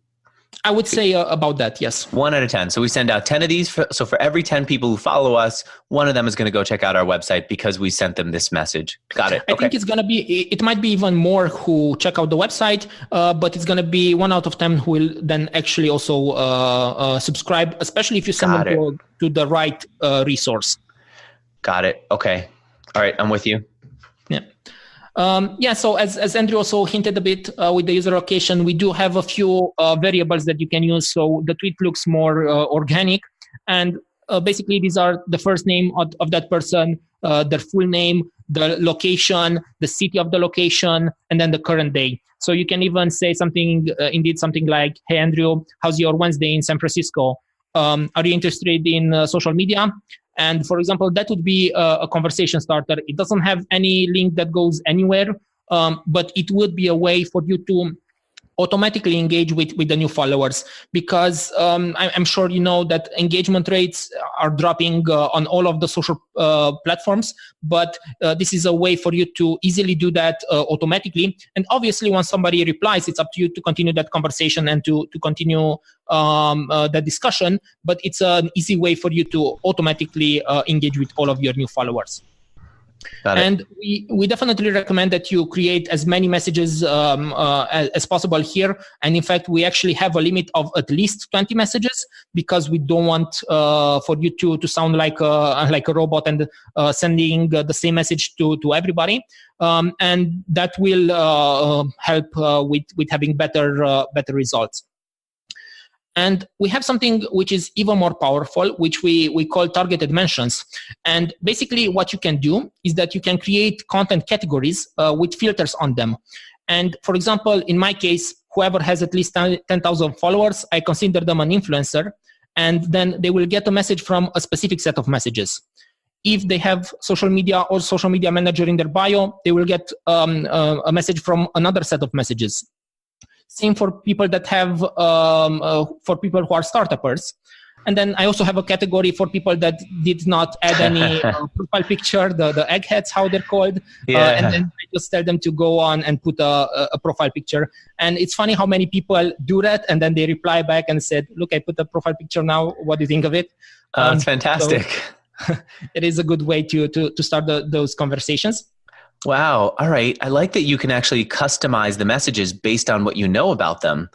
[SPEAKER 2] I would say about that, yes.
[SPEAKER 1] 1 out of 10. So we send out 10 of these. So for every 10 people who follow us, one of them is going to go check out our website because we sent them this message. Got it.
[SPEAKER 2] I think it's going to be, it might be even more who check out the website, but it's going to be 1 out of 10 who will then actually also subscribe, especially if you send them to the right resource.
[SPEAKER 1] Got it. Okay. All right. I'm with you.
[SPEAKER 2] Yeah. So as Andrew also hinted a bit with the user location, we do have a few variables that you can use. So the tweet looks more organic, and basically these are the first name of that person, their full name, the location, the city of the location, and then the current day. So you can even say something, indeed something like, "Hey Andrew, how's your Wednesday in San Francisco? Are you interested in social media?" And for example, that would be a conversation starter. It doesn't have any link that goes anywhere, but it would be a way for you to automatically engage with the new followers, because I'm sure you know that engagement rates are dropping on all of the social platforms, but this is a way for you to easily do that automatically. And obviously, once somebody replies, it's up to you to continue that conversation and to continue the discussion, but it's an easy way for you to automatically engage with all of your new followers.
[SPEAKER 1] Got it.
[SPEAKER 2] And we definitely recommend that you create as many messages as possible here. And in fact, we actually have a limit of at least 20 messages, because we don't want for you to sound like a robot and sending the same message to everybody. And that will help with having better results. And we have something which is even more powerful, which we call targeted mentions. And basically what you can do is that you can create content categories with filters on them. And for example, in my case, whoever has at least 10,000 followers, I consider them an influencer. And then they will get a message from a specific set of messages. If they have social media or social media manager in their bio, they will get a message from another set of messages. Same for people that have, for people who are startuppers. And then I also have a category for people that did not add any profile picture, the eggheads, how they're called.
[SPEAKER 1] Yeah.
[SPEAKER 2] And then I just tell them to go on and put a profile picture. And it's funny how many people do that. And then they reply back and said, look, I put a profile picture now. What do you think of it?
[SPEAKER 1] That's fantastic.
[SPEAKER 2] So it is a good way to start those conversations.
[SPEAKER 1] Wow. All right. I like that you can actually customize the messages based on what you know about them.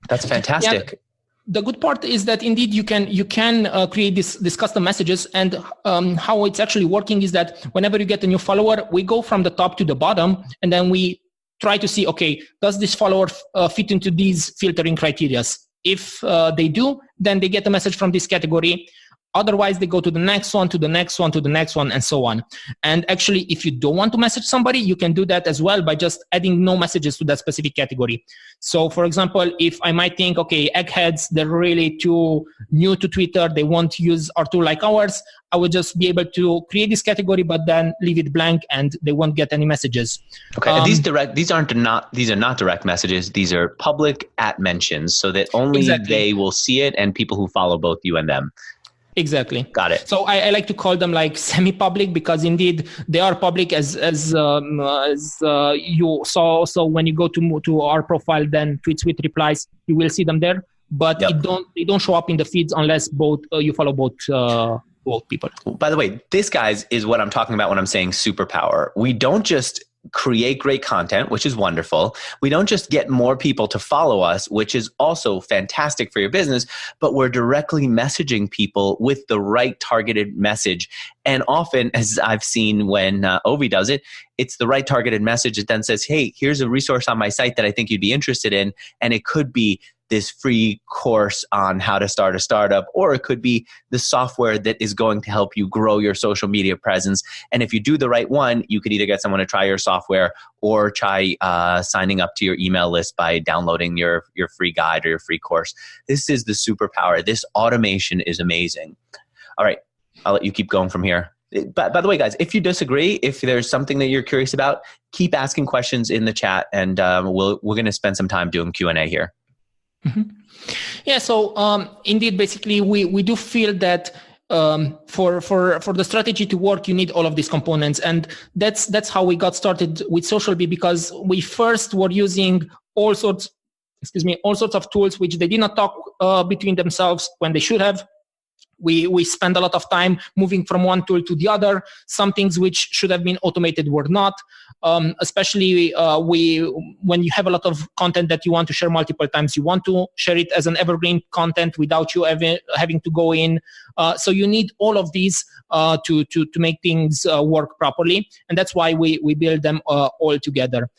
[SPEAKER 1] That's fantastic.
[SPEAKER 2] Yeah. The good part is that indeed you can create this custom messages, and how it's actually working is that whenever you get a new follower, we go from the top to the bottom, and then we try to see, okay, does this follower fit into these filtering criteria? If they do, then they get a message from this category. Otherwise, they go to the next one, to the next one, to the next one, and so on. And actually, if you don't want to message somebody, you can do that as well by just adding no messages to that specific category. So, for example, if I might think, okay, eggheads, they're really too new to Twitter, they won't use our tool like ours, I would just be able to create this category, but then leave it blank, and they won't get any messages.
[SPEAKER 1] Okay, and these are not direct messages. These are public @mentions, so that only they will see it, and people who follow both you and them.
[SPEAKER 2] Exactly.
[SPEAKER 1] Got it.
[SPEAKER 2] So I like to call them like semi-public, because indeed they are public as you saw. So when you go to our profile, then tweets with replies, you will see them there. But they don't show up in the feeds unless you follow both people.
[SPEAKER 1] By the way, this, guys, is what I'm talking about when I'm saying superpower. We don't just create great content, which is wonderful. We don't just get more people to follow us, which is also fantastic for your business, but we're directly messaging people with the right targeted message. And often, as I've seen when Ovi does it, it's the right targeted message that then says, hey, here's a resource on my site that I think you'd be interested in. And it could be this free course on how to start a startup, or it could be the software that is going to help you grow your social media presence. And if you do the right one, you could either get someone to try your software or try signing up to your email list by downloading your free guide or your free course. This is the superpower. This automation is amazing. All right, I'll let you keep going from here. By the way, guys, if you disagree, if there's something that you're curious about, keep asking questions in the chat, and we're going to spend some time doing Q&A here.
[SPEAKER 2] Mm-hmm. Yeah, so indeed, basically, we do feel that for the strategy to work, you need all of these components, and that's how we got started with SocialBee, because we first were using all sorts of tools which they did not talk between themselves when they should have. We spend a lot of time moving from one tool to the other. Some things which should have been automated were not. Especially when you have a lot of content that you want to share multiple times, you want to share it as an evergreen content without you having to go in. So you need all of these to make things work properly, and that's why we build them all together.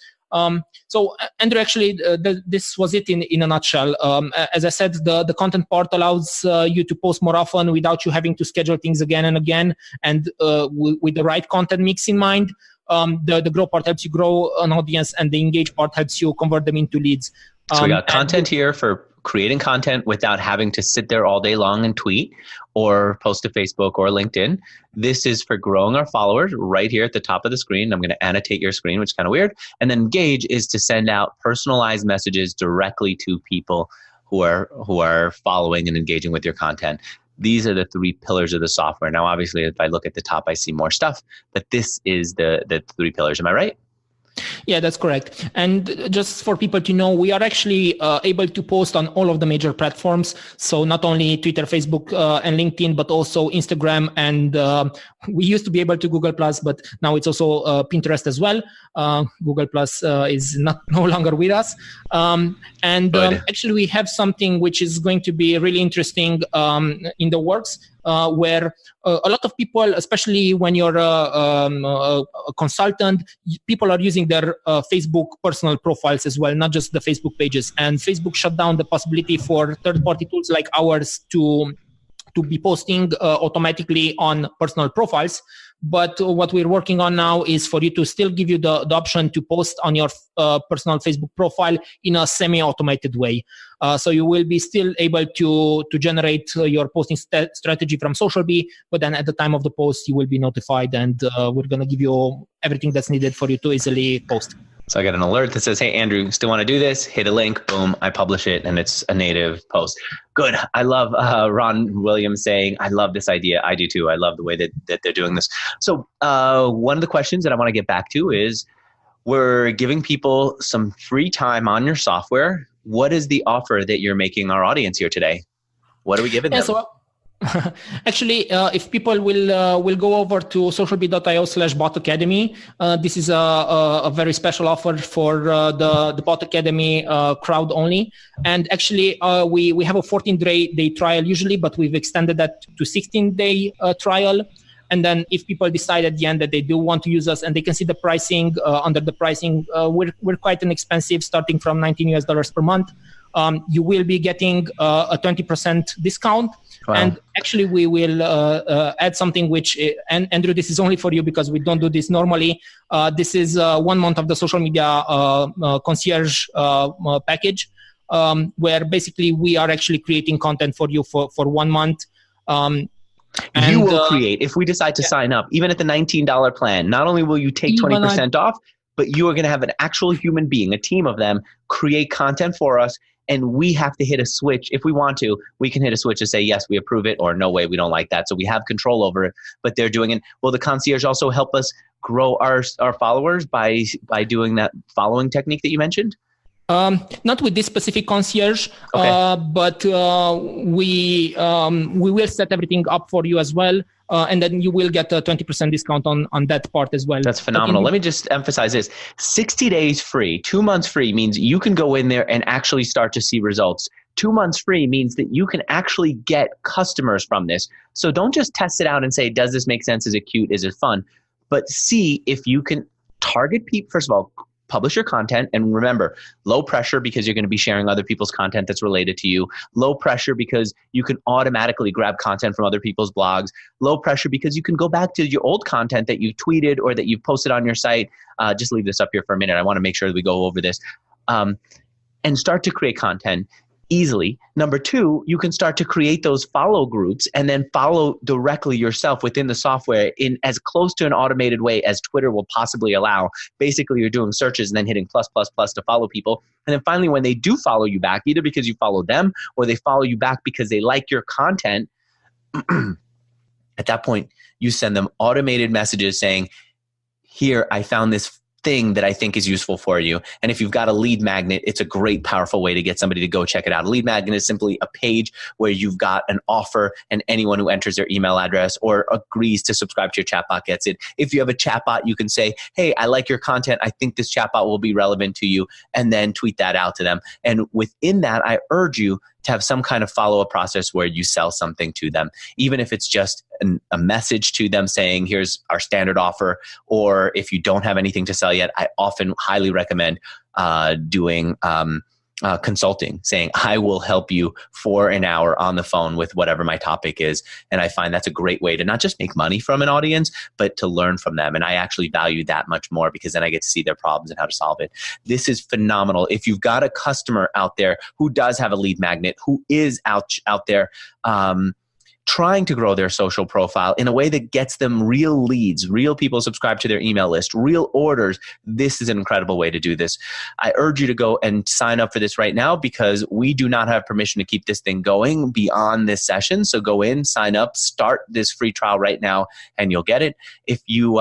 [SPEAKER 2] So Andrew, actually, this was it in a nutshell. As I said, the content part allows you to post more often without you having to schedule things again and again, and with the right content mix in mind. The grow part helps you grow an audience, and the engage part helps you convert them into leads.
[SPEAKER 1] So we got content here for creating content without having to sit there all day long and tweet or post to Facebook or LinkedIn. This is for growing our followers right here at the top of the screen. I'm going to annotate your screen, which is kind of weird. And then engage is to send out personalized messages directly to people who are following and engaging with your content. These are the three pillars of the software. Now, obviously, if I look at the top, I see more stuff, but this is the three pillars. Am I right?
[SPEAKER 2] Yeah, that's correct. And just for people to know, we are actually able to post on all of the major platforms. So not only Twitter, Facebook, and LinkedIn, but also Instagram. And we used to be able to Google Plus, but now it's also Pinterest as well. Google Plus is no longer with us. Actually, we have something which is going to be really interesting in the works. Where a lot of people, especially when you're a consultant, people are using their Facebook personal profiles as well, not just the Facebook pages. And Facebook shut down the possibility for third-party tools like ours to be posting automatically on personal profiles. But what we're working on now is for you to still give you the option to post on your personal Facebook profile in a semi-automated way. So you will be still able to generate your posting strategy from SocialBee, but then at the time of the post, you will be notified, and we're going to give you everything that's needed for you to easily post.
[SPEAKER 1] So I get an alert that says, hey, Andrew, still want to do this? Hit a link, boom, I publish it, and it's a native post. Good. I love Ron Williams saying, I love this idea. I do too. I love the way that they're doing this. So one of the questions that I want to get back to is, we're giving people some free time on your software. What is the offer that you're making our audience here today? What are we giving them?
[SPEAKER 2] So actually, if people will go over to socialbee.io/Bot Academy, this is a very special offer for the Bot Academy crowd only. And actually, we have a 14-day trial usually, but we've extended that to 16-day trial. And then if people decide at the end that they do want to use us, and they can see the pricing, under the pricing, we're quite inexpensive, starting from $19 per month. You will be getting a 20% discount. Wow. And actually, we will add something which, and Andrew, this is only for you because we don't do this normally. This is 1 month of the social media concierge package, where basically we are actually creating content for you for 1 month.
[SPEAKER 1] You will create, if we decide to sign up, even at the $19 plan, not only will you take 20% off, but you are going to have an actual human being, a team of them, create content for us. And we have to hit a switch. If we want to, we can hit a switch to say, yes, we approve it, or no way, we don't like that. So we have control over it, but they're doing it. Will the concierge also help us grow our followers by doing that following technique that you mentioned?
[SPEAKER 2] Not with this specific concierge, okay. But we will set everything up for you as well. And then you will get a 20% discount on that part as well.
[SPEAKER 1] That's phenomenal. Let me just emphasize this. 60 days free, 2 months free means you can go in there and actually start to see results. 2 months free means that you can actually get customers from this. So don't just test it out and say, does this make sense? Is it cute? Is it fun? But see if you can target people. First of all, publish your content. And remember, low pressure because you're going to be sharing other people's content that's related to you. Low pressure because you can automatically grab content from other people's blogs. Low pressure because you can go back to your old content that you tweeted or that you've posted on your site. Just leave this up here for a minute. I want to make sure that we go over this. And start to create content easily. Number 2, you can start to create those follow groups and then follow directly yourself within the software in as close to an automated way as Twitter will possibly allow. Basically, you're doing searches and then hitting +++ to follow people. And then finally, when they do follow you back, either because you follow them or they follow you back because they like your content, at that point, you send them automated messages saying, here, I found this thing that I think is useful for you. And if you've got a lead magnet, it's a great, powerful way to get somebody to go check it out. A lead magnet is simply a page where you've got an offer and anyone who enters their email address or agrees to subscribe to your chatbot gets it. If you have a chatbot, you can say, hey, I like your content. I think this chatbot will be relevant to you, and then tweet that out to them. And within that, I urge you to have some kind of follow-up process where you sell something to them, even if it's just a message to them saying, here's our standard offer, or if you don't have anything to sell yet, I often highly recommend doing consulting, saying, I will help you for an hour on the phone with whatever my topic is. And I find that's a great way to not just make money from an audience, but to learn from them. And I actually value that much more because then I get to see their problems and how to solve it. This is phenomenal. If you've got a customer out there who does have a lead magnet, who is out there, trying to grow their social profile in a way that gets them real leads, real people subscribe to their email list, real orders, this is an incredible way to do this. I urge you to go and sign up for this right now because we do not have permission to keep this thing going beyond this session. So go in, sign up, start this free trial right now, and you'll get it. If you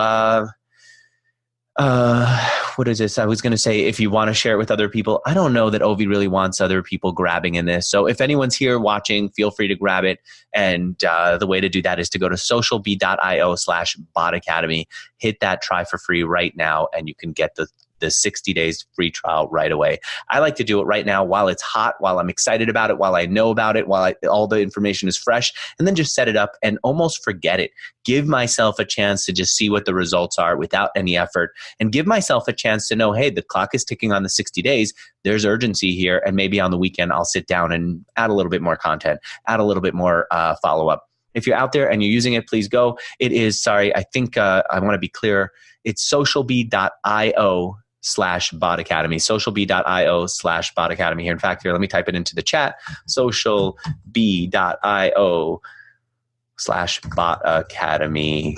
[SPEAKER 1] What is this? I was going to say, if you want to share it with other people, I don't know that Ovi really wants other people grabbing in this. So if anyone's here watching, feel free to grab it. And the way to do that is to go to socialbee.io/bot academy, hit that try for free right now, and you can get the 60 days free trial right away. I like to do it right now while it's hot, while I'm excited about it, while I know about it, while all the information is fresh, and then just set it up and almost forget it. Give myself a chance to just see what the results are without any effort, and give myself a chance to know, hey, the clock is ticking on the 60 days. There's urgency here. And maybe on the weekend, I'll sit down and add a little bit more content, add a little bit more follow-up. If you're out there and you're using it, please go. It is, I think I want to be clear. It's socialbee.io/bot academy, socialbee.io/bot academy here. In fact, here, let me type it into the chat, socialbee.io/bot academy.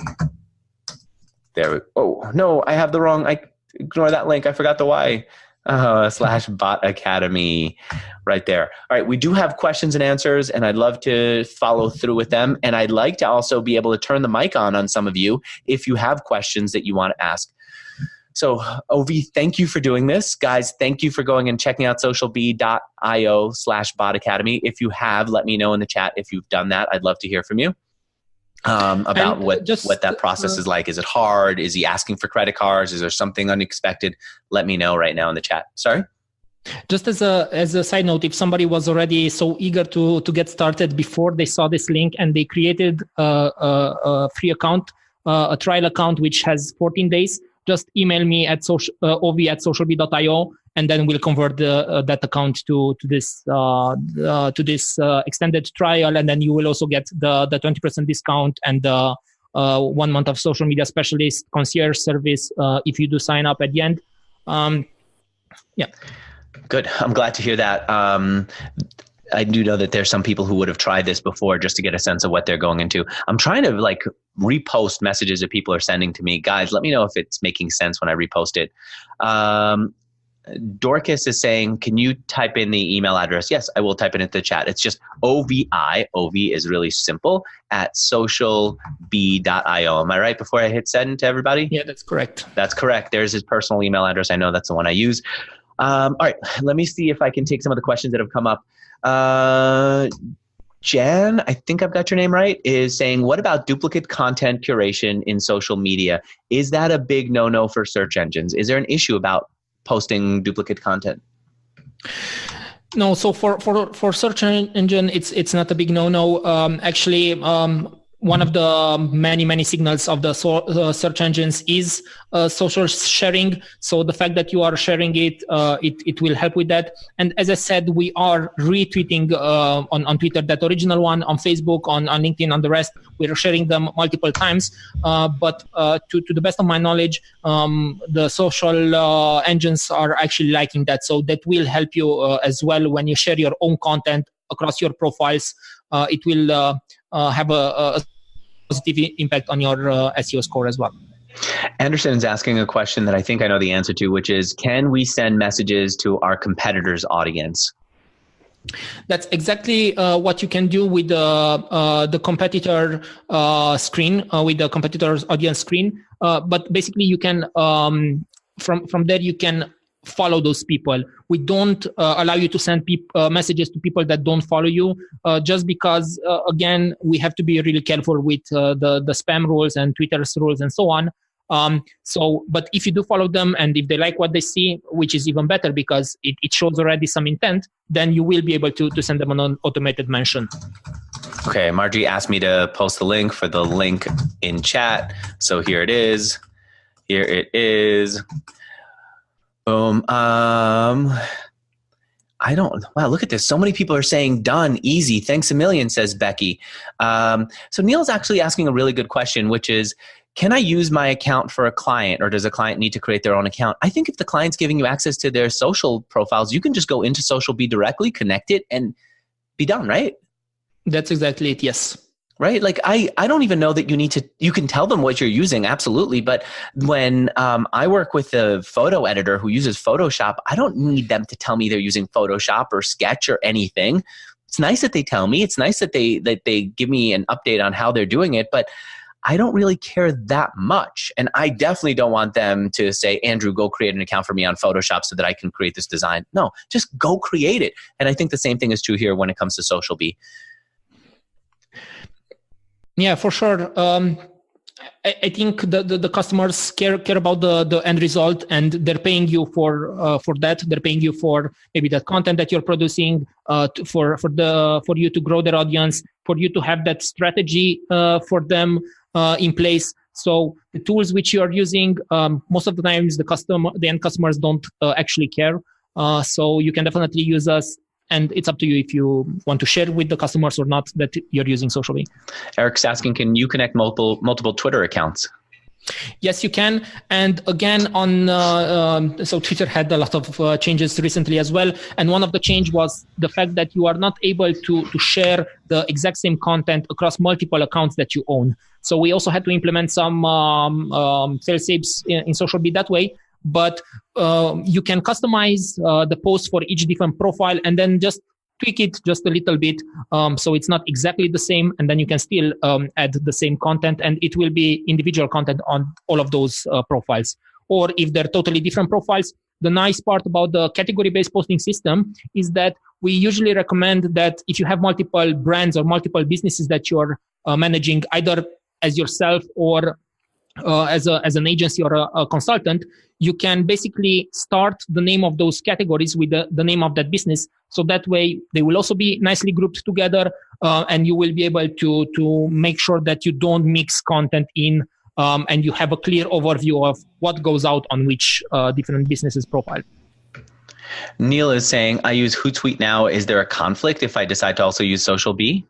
[SPEAKER 1] There we go. Oh, no, I have the wrong, ignore that link. I forgot the Y. /bot academy right there. All right. We do have questions and answers, and I'd love to follow through with them. And I'd like to also be able to turn the mic on some of you if you have questions that you want to ask. So, Ovi, thank you for doing this. Guys, thank you for going and checking out socialbee.io/bot academy. If you have, let me know in the chat if you've done that. I'd love to hear from you about what that process is like. Is it hard? Is he asking for credit cards? Is there something unexpected? Let me know right now in the chat. Sorry?
[SPEAKER 2] Just as a side note, if somebody was already so eager to get started before they saw this link and they created a free account, a trial account, which has 14 days, just email me at ovi@socialbee.io, and then we'll convert that account to this extended trial, and then you will also get the 20% discount and 1 month of social media specialist concierge service if you do sign up at the end. Yeah.
[SPEAKER 1] Good. I'm glad to hear that. I do know that there's some people who would have tried this before just to get a sense of what they're going into. I'm trying to repost messages that people are sending to me. Guys, let me know if it's making sense when I repost it. Dorcas is saying, can you type in the email address? Yes, I will type it into the chat. It's just OVI. Ovi is really simple at socialbee.io. Am I right before I hit send to everybody?
[SPEAKER 2] Yeah, that's correct.
[SPEAKER 1] That's correct. There's his personal email address. I know that's the one I use. All right, let me see if I can take some of the questions that have come up. Jan, I think I've got your name right, is saying, what about duplicate content curation in social media? Is that a big no-no for search engines? Is there an issue about posting duplicate content?
[SPEAKER 2] No, so for search engine, it's not a big no-no. Actually, one of the many signals of the search engines is social sharing. So the fact that you are sharing it, it will help with that. And as I said, we are retweeting on Twitter that original one, on Facebook, on LinkedIn, on the rest. We're sharing them multiple times. But to the best of my knowledge, the social engines are actually liking that. So that will help you as well when you share your own content across your profiles. It will have a positive impact on your SEO score as well.
[SPEAKER 1] Anderson is asking a question that I think I know the answer to, which is, can we send messages to our competitors' audience?
[SPEAKER 2] That's exactly what you can do with the competitor screen, with the competitor's audience screen. But basically, you can from there you can follow those people. We don't allow you to send messages to people that don't follow you, just because, again, we have to be really careful with the spam rules and Twitter's rules and so on. But if you do follow them and if they like what they see, which is even better because it shows already some intent, then you will be able to send them an automated mention.
[SPEAKER 1] Okay, Margie asked me to post the link for the link in chat. So here it is. Here it is. Boom. Wow, look at this. So many people are saying done, easy. Thanks a million, says Becky. So Neil's actually asking a really good question, which is, can I use my account for a client, or does a client need to create their own account? I think if the client's giving you access to their social profiles, you can just go into SocialBee directly, connect it, and be done, right?
[SPEAKER 2] That's exactly it, yes.
[SPEAKER 1] Right? Like I don't even know that you can tell them what you're using. Absolutely. But when I work with a photo editor who uses Photoshop, I don't need them to tell me they're using Photoshop or Sketch or anything. It's nice that they tell me. It's nice that they give me an update on how they're doing it. But I don't really care that much. And I definitely don't want them to say, Andrew, go create an account for me on Photoshop so that I can create this design. No, just go create it. And I think the same thing is true here when it comes to SocialBee.
[SPEAKER 2] Yeah, for sure. I think the customers care about the end result, and they're paying you for that. They're paying you for maybe that content that you're producing, for you to grow their audience, for you to have that strategy for them in place. So the tools which you are using, most of the times the end customers don't actually care. So you can definitely use us. And it's up to you if you want to share with the customers or not that you're using SocialBee.
[SPEAKER 1] Eric's asking, can you connect multiple Twitter accounts?
[SPEAKER 2] Yes, you can. And again, so Twitter had a lot of changes recently as well. And one of the change was the fact that you are not able to share the exact same content across multiple accounts that you own. So we also had to implement some fail-safes in SocialBee that way. But you can customize the post for each different profile and then just tweak it just a little bit, so it's not exactly the same, and then you can still add the same content, and it will be individual content on all of those profiles. Or if they're totally different profiles, the nice part about the category-based posting system is that we usually recommend that if you have multiple brands or multiple businesses that you're managing, either as yourself or as an agency or a consultant, you can basically start the name of those categories with the name of that business. So that way they will also be nicely grouped together, and you will be able to make sure that you don't mix content in, and you have a clear overview of what goes out on which different businesses profile.
[SPEAKER 1] Neil is saying, I use Hootsuite now. Is there a conflict if I decide to also use SocialBee?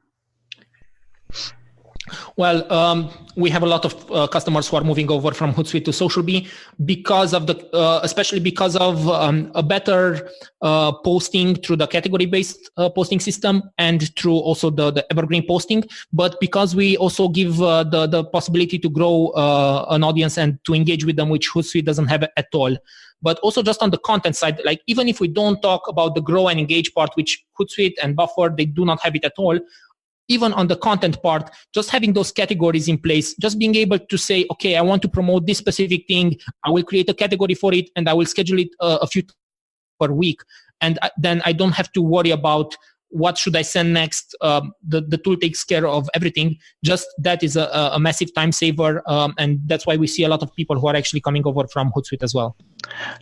[SPEAKER 2] Well, we have a lot of customers who are moving over from Hootsuite to SocialBee because of especially because of a better posting through the category-based posting system and through also the evergreen posting. But because we also give the possibility to grow an audience and to engage with them, which Hootsuite doesn't have at all. But also just on the content side, like even if we don't talk about the grow and engage part, which Hootsuite and Buffer, they do not have it at all. Even on the content part, just having those categories in place, just being able to say, okay, I want to promote this specific thing. I will create a category for it and I will schedule it a few per week. And then I don't have to worry about what should I send next. The tool takes care of everything. Just that is a massive time saver. And that's why we see a lot of people who are actually coming over from Hootsuite as well.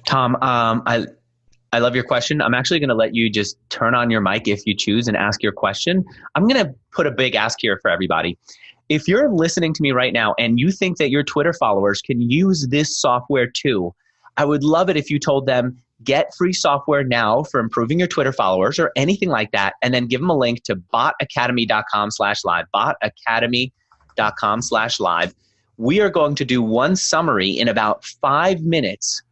[SPEAKER 1] Tom, I love your question. I'm actually going to let you just turn on your mic if you choose and ask your question. I'm going to put a big ask here for everybody. If you're listening to me right now and you think that your Twitter followers can use this software too, I would love it if you told them, get free software now for improving your Twitter followers or anything like that, and then give them a link to botacademy.com/live, botacademy.com/live. We are going to do one summary in about 5 minutes,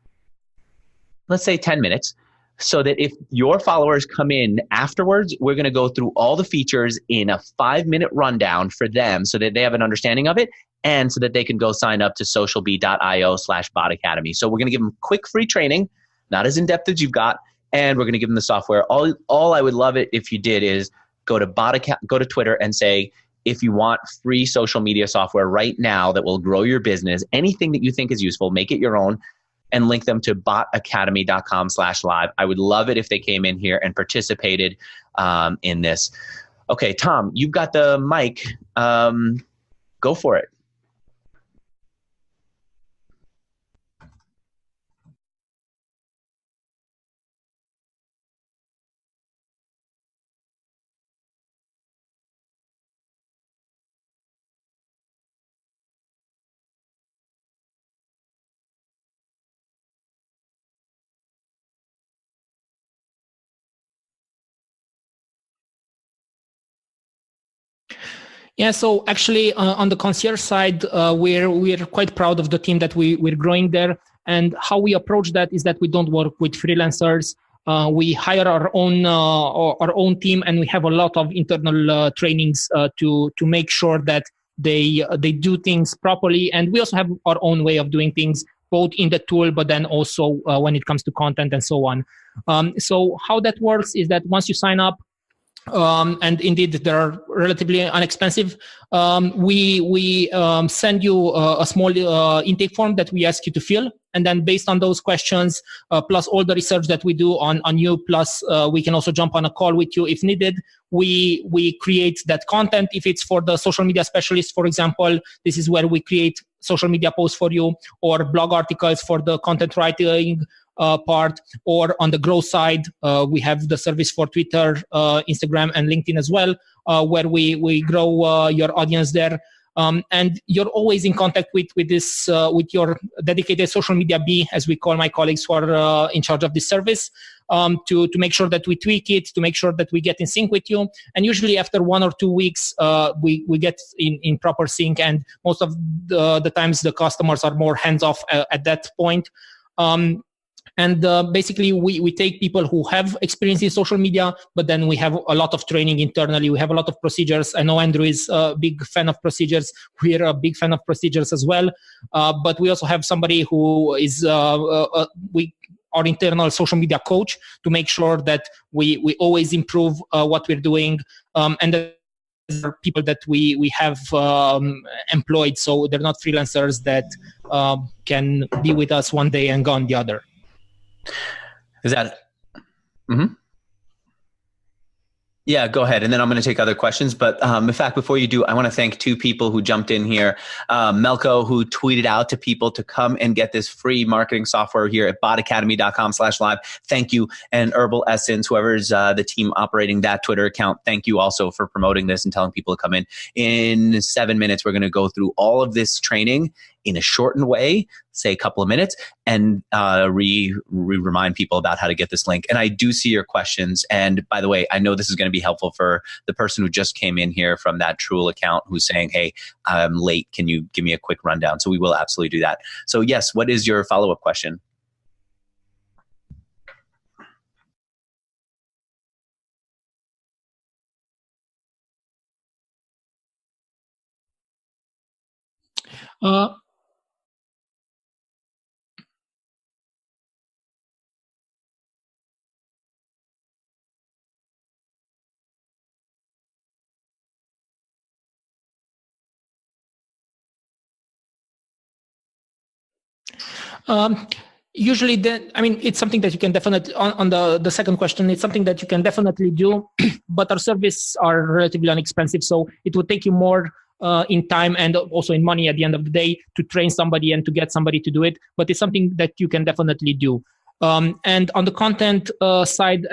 [SPEAKER 1] let's say 10 minutes, so that if your followers come in afterwards, we're going to go through all the features in a 5-minute rundown for them so that they have an understanding of it and so that they can go sign up to socialbee.io/botacademy. So we're going to give them quick free training, not as in-depth as you've got, and we're going to give them the software. All I would love it if you did is go to Twitter and say, if you want free social media software right now that will grow your business, anything that you think is useful, make it your own, and link them to botacademy.com/live. I would love it if they came in here and participated in this. Okay, Tom, you've got the mic. Go for it.
[SPEAKER 2] Yeah, so actually on the concierge side, we're quite proud of the team that we're growing there. And how we approach that is that we don't work with freelancers. We hire our own team, and we have a lot of internal trainings to make sure that they do things properly. And we also have our own way of doing things, both in the tool, but then also when it comes to content and so on. So how that works is that once you sign up, and indeed they're relatively inexpensive. We send you a small intake form that we ask you to fill, and then based on those questions, plus all the research that we do on you, plus we can also jump on a call with you if needed. We create that content. If it's for the social media specialist, for example, this is where we create social media posts for you, or blog articles for the content writing part, or on the growth side, we have the service for Twitter, Instagram, and LinkedIn as well, where we grow your audience there. And you're always in contact with your dedicated social media bee, as we call my colleagues who are in charge of this service, to make sure that we tweak it, to make sure that we get in sync with you. And usually after 1 or 2 weeks, we get in proper sync. And most of the times the customers are more hands-off at that point. And basically, we take people who have experience in social media, but then we have a lot of training internally. We have a lot of procedures. I know Andrew is a big fan of procedures. We're a big fan of procedures as well. But we also have somebody who is our internal social media coach, to make sure that we always improve what we're doing. And there are people that we have employed, so they're not freelancers that can be with us one day and gone the other.
[SPEAKER 1] Is that? Mm-hmm. Yeah, go ahead. And then I'm going to take other questions. But in fact, before you do, I want to thank 2 people who jumped in here. Melko, who tweeted out to people to come and get this free marketing software here at botacademy.com/live. Thank you. And Herbal Essence, whoever's the team operating that Twitter account, thank you also for promoting this and telling people to come in. In 7 minutes, we're going to go through all of this training in a shortened way, say a couple of minutes, and remind people about how to get this link. And I do see your questions. And by the way, I know this is going to be helpful for the person who just came in here from that Truel account who's saying, hey, I'm late. Can you give me a quick rundown? So we will absolutely do that. So yes, what is your follow-up question?
[SPEAKER 2] Usually, it's something that you can definitely, on the second question, it's something that you can definitely do, but our services are relatively inexpensive. So it would take you more in time and also in money at the end of the day to train somebody and to get somebody to do it. But it's something that you can definitely do. And on the content side,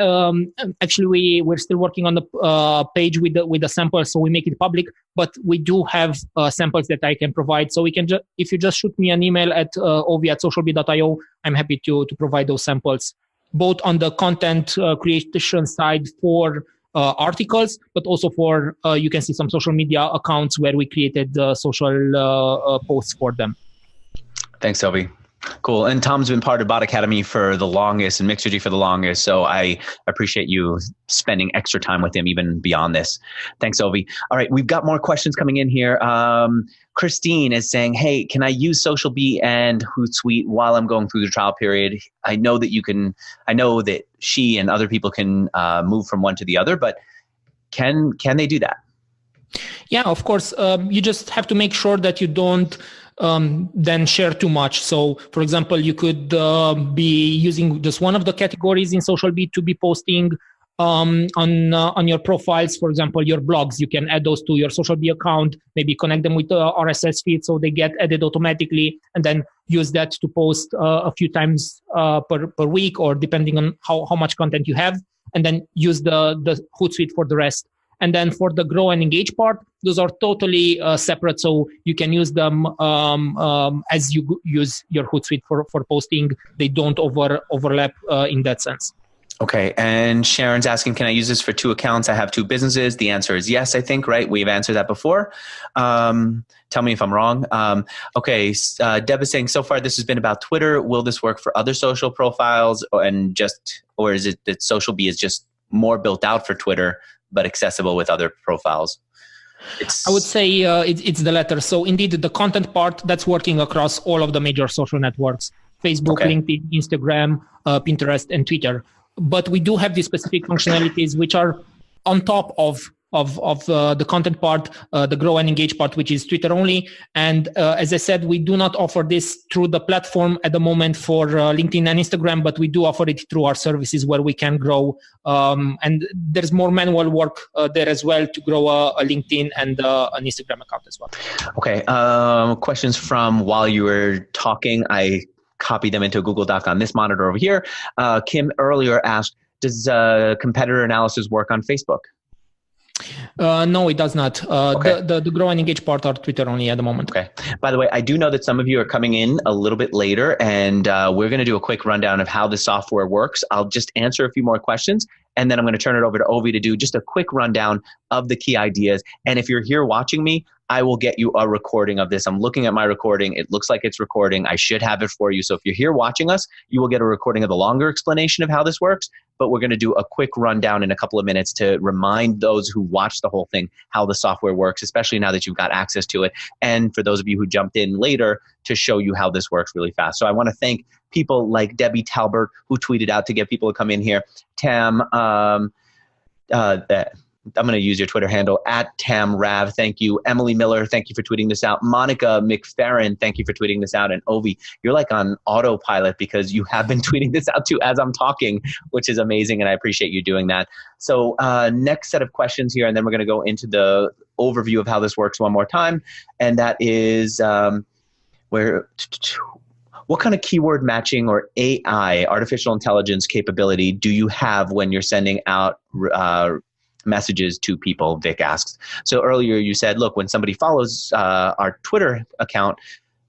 [SPEAKER 2] actually, we're still working on the page with the samples, so we make it public. But we do have samples that I can provide. So we can if you just shoot me an email at ovi@socialbee.io, I'm happy to provide those samples, both on the content creation side for articles, but also for you can see some social media accounts where we created social posts for them.
[SPEAKER 1] Thanks, Ovi. Cool. And Tom's been part of Bot Academy for the longest and Mixergy for the longest. So I appreciate you spending extra time with him even beyond this. Thanks, Ovi. All right. We've got more questions coming in here. Christine is saying, hey, can I use SocialBee and Hootsuite while I'm going through the trial period? I know that she and other people can move from one to the other, but can they do that?
[SPEAKER 2] Yeah, of course. You just have to make sure that you don't then share too much. So, for example, you could be using just one of the categories in SocialBee to be posting on your profiles. For example, your blogs, you can add those to your SocialBee account, maybe connect them with the RSS feed so they get added automatically, and then use that to post a few times per week, or depending on how much content you have, and then use the Hootsuite for the rest. And then for the grow and engage part, those are totally separate. So you can use them as you use your Hootsuite for posting. They don't overlap in that sense.
[SPEAKER 1] Okay. And Sharon's asking, can I use this for 2 accounts? I have 2 businesses. The answer is yes, I think, right? We've answered that before. Tell me if I'm wrong. Okay. Deb is saying, so far this has been about Twitter. Will this work for other social profiles, or is it that SocialBee is just more built out for Twitter, but accessible with other profiles?
[SPEAKER 2] I would say it's the latter. So indeed, the content part, that's working across all of the major social networks: Facebook, okay, LinkedIn, Instagram, Pinterest, and Twitter. But we do have these specific functionalities which are on top of the content part, the grow and engage part, which is Twitter only. And as I said, we do not offer this through the platform at the moment for LinkedIn and Instagram, but we do offer it through our services where we can grow. And there's more manual work there as well to grow a LinkedIn and an Instagram account as well.
[SPEAKER 1] Okay. Questions from while you were talking. I copied them into a Google Doc on this monitor over here. Kim earlier asked, does competitor analysis work on Facebook?
[SPEAKER 2] No, it does not.
[SPEAKER 1] Okay.
[SPEAKER 2] The grow and engage part are Twitter only at the moment.
[SPEAKER 1] Okay. By the way, I do know that some of you are coming in a little bit later, and we're going to do a quick rundown of how the software works. I'll just answer a few more questions, and then I'm going to turn it over to Ovi to do just a quick rundown of the key ideas. And if you're here watching me, I will get you a recording of this. I'm looking at my recording. It looks like it's recording. I should have it for you. So if you're here watching us, you will get a recording of the longer explanation of how this works. But we're going to do a quick rundown in a couple of minutes to remind those who watch the whole thing how the software works, especially now that you've got access to it. And for those of you who jumped in later, to show you how this works really fast. So I want to thank people like Debbie Talbert, who tweeted out to get people to come in here. Tam, I'm going to use your Twitter handle, @TamRav. Thank you. Emily Miller, thank you for tweeting this out. Monica McFerrin, thank you for tweeting this out. And Ovi, you're like on autopilot because you have been tweeting this out too as I'm talking, which is amazing, and I appreciate you doing that. So next set of questions here, and then we're going to go into the overview of how this works one more time. And that is what kind of keyword matching or AI, artificial intelligence capability, do you have when you're sending out messages to people, Vic asks. So earlier you said, look, when somebody follows our Twitter account,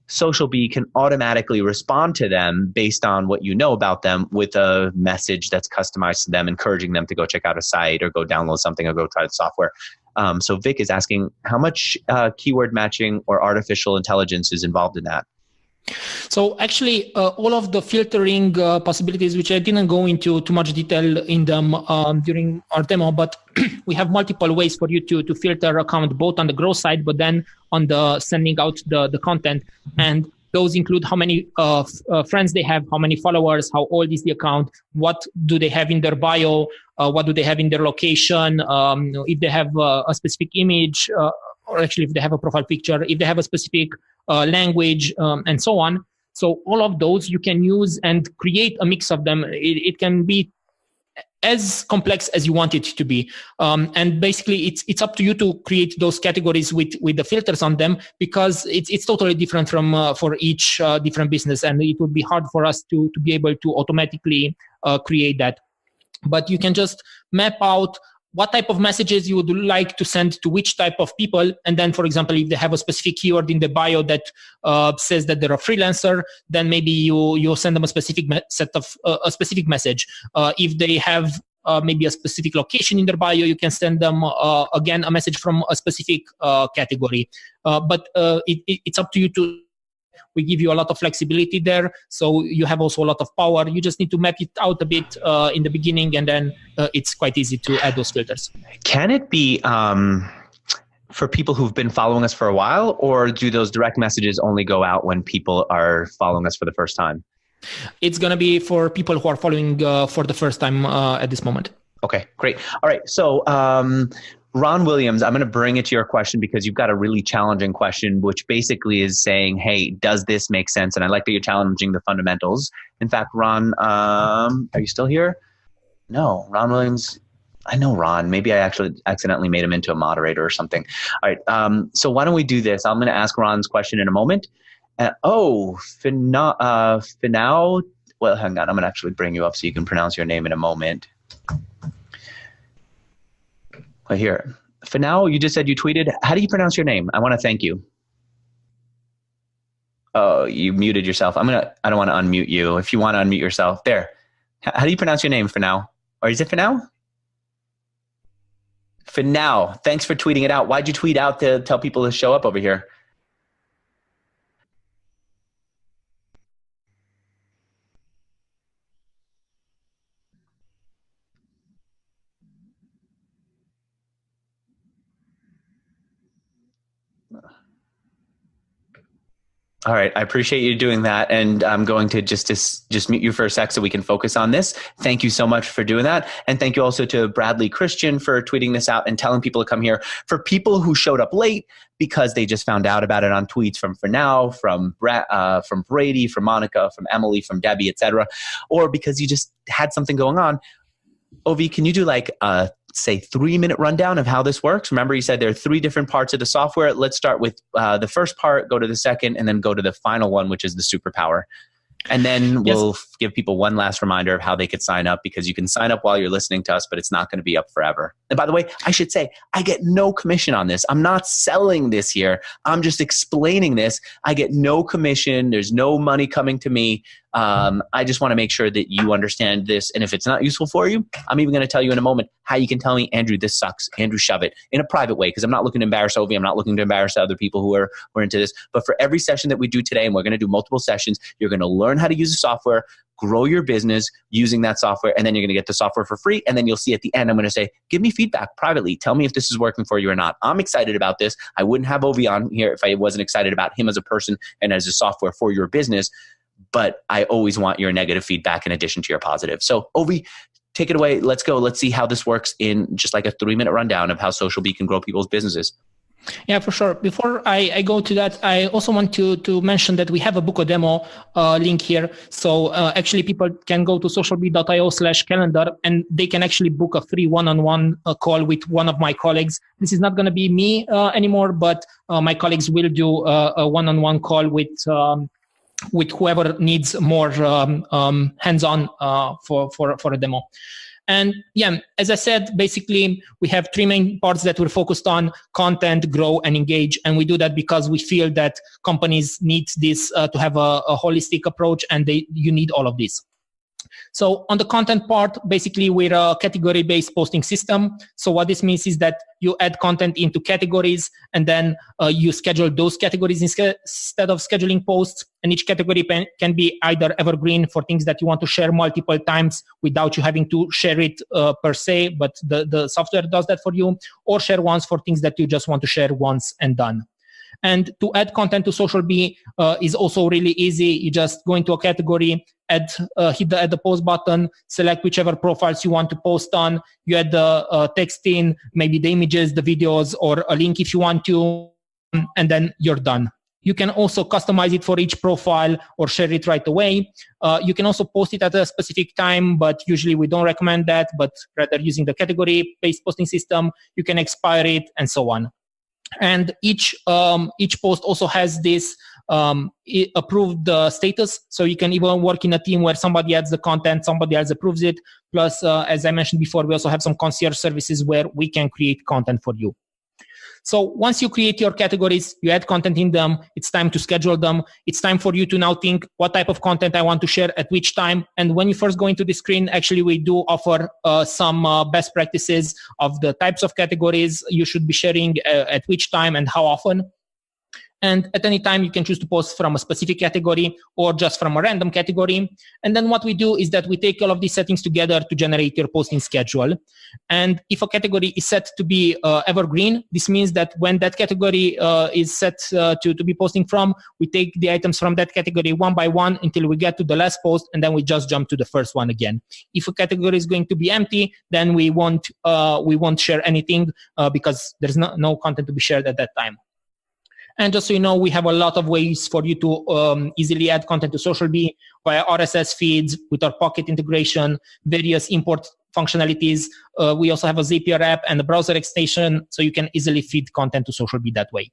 [SPEAKER 1] SocialBee can automatically respond to them based on what you know about them with a message that's customized to them, encouraging them to go check out a site or go download something or go try the software. So Vic is asking, how much keyword matching or artificial intelligence is involved in that?
[SPEAKER 2] So actually, all of the filtering possibilities, which I didn't go into too much detail in them during our demo, but we have multiple ways for you to filter account, both on the growth side, but then on the sending out the content. And those include how many friends they have, how many followers, how old is the account, what do they have in their bio, what do they have in their location, if they have a specific image, or actually if they have a profile picture, if they have a specific language, and so on. So all of those you can use and create a mix of them. It can be as complex as you want it to be. And basically it's up to you to create those categories with the filters on them, because it's totally different from for each different business. And it would be hard for us to be able to automatically create that. But you can just map out what type of messages you would like to send to which type of people. And then, for example, if they have a specific keyword in the bio that says that they're a freelancer, then maybe you send them a specific a specific message. If they have maybe a specific location in their bio, you can send them, again, a message from a specific category. But it's up to you to. We give you a lot of flexibility there, so you have also a lot of power. You just need to map it out a bit in the beginning, and then it's quite easy to add those filters.
[SPEAKER 1] Can it be for people who've been following us for a while, or do those direct messages only go out when people are following us for the first time?
[SPEAKER 2] It's going to be for people who are following for the first time at this moment.
[SPEAKER 1] Okay, great. All right, so Ron Williams, I'm going to bring it to your question because you've got a really challenging question, which basically is saying, hey, does this make sense? And I like that you're challenging the fundamentals. In fact, Ron, are you still here? No, Ron Williams, I know Ron. Maybe I actually accidentally made him into a moderator or something. All right, so why don't we do this? I'm going to ask Ron's question in a moment. Finau, well, hang on. I'm going to actually bring you up so you can pronounce your name in a moment. Right here. For now, you just said you tweeted. How do you pronounce your name? I want to thank you. Oh, you muted yourself. I don't want to unmute you. If you want to unmute yourself, there. How do you pronounce your name for now? Or is it for now? For now. Thanks for tweeting it out. Why'd you tweet out to tell people to show up over here? All right. I appreciate you doing that. And I'm going to just mute you for a sec so we can focus on this. Thank you so much for doing that. And thank you also to Bradley Christian for tweeting this out and telling people to come here. For people who showed up late because they just found out about it on tweets from Fernell, from Brady, from Monica, from Emily, from Debbie, etc., or because you just had something going on, Ovi, can you do like a, say, 3-minute rundown of how this works? Remember, you said there are 3 different parts of the software. Let's start with the first part, go to the second, and then go to the final one, which is the superpower. And then we'll give people one last reminder of how they could sign up, because you can sign up while you're listening to us, but it's not going to be up forever. And by the way, I should say, I get no commission on this. I'm not selling this here. I'm just explaining this. I get no commission. There's no money coming to me. I just want to make sure that you understand this. And if it's not useful for you, I'm even going to tell you in a moment how you can tell me, Andrew, this sucks. Andrew, shove it, in a private way, because I'm not looking to embarrass Ovi. I'm not looking to embarrass other people who are into this. But for every session that we do today, and we're going to do multiple sessions, you're going to learn how to use the software, grow your business using that software, and then you're going to get the software for free. And then you'll see at the end, I'm going to say, give me feedback privately. Tell me if this is working for you or not. I'm excited about this. I wouldn't have Ovi on here if I wasn't excited about him as a person and as a software for your business. But I always want your negative feedback in addition to your positive. So Ovi, take it away. Let's go. Let's see how this works in just like a 3-minute rundown of how SocialBee can grow people's businesses.
[SPEAKER 2] Yeah, for sure. Before I go to that, I also want to mention that we have a book a demo link here. So actually people can go to socialbee.io/calendar and they can actually book a free one-on-one call with one of my colleagues. This is not going to be me anymore, but my colleagues will do a one-on-one call with whoever needs more hands-on for a demo. And yeah, as I said, basically we have 3 main parts that we're focused on: content, grow, and engage. And we do that because we feel that companies need this to have a holistic approach, and you need all of this. So on the content part, basically we're a category-based posting system. So what this means is that you add content into categories, and then you schedule those categories instead of scheduling posts. And each category can be either evergreen for things that you want to share multiple times without you having to share it per se, but the software does that for you, or share once for things that you just want to share once and done. And to add content to SocialBee is also really easy. You just go into a category, hit the add the post button, select whichever profiles you want to post on. You add the text in, maybe the images, the videos, or a link if you want to, and then you're done. You can also customize it for each profile or share it right away. You can also post it at a specific time, but usually we don't recommend that, but rather using the category-based posting system, you can expire it and so on. And each post also has this approved status. So you can even work in a team where somebody adds the content, somebody else approves it. Plus, as I mentioned before, we also have some concierge services where we can create content for you. So once you create your categories, you add content in them, it's time to schedule them. It's time for you to now think what type of content I want to share at which time. And when you first go into the screen, actually we do offer some best practices of the types of categories you should be sharing at which time and how often. And at any time, you can choose to post from a specific category or just from a random category. And then what we do is that we take all of these settings together to generate your posting schedule. And if a category is set to be evergreen, this means that when that category is set to be posting from, we take the items from that category one by one until we get to the last post, and then we just jump to the first one again. If a category is going to be empty, then we won't share anything because there's no content to be shared at that time. And just so you know, we have a lot of ways for you to easily add content to SocialBee via RSS feeds, with our Pocket integration, various import functionalities. We also have a Zapier app and a browser extension, so you can easily feed content to SocialBee that way.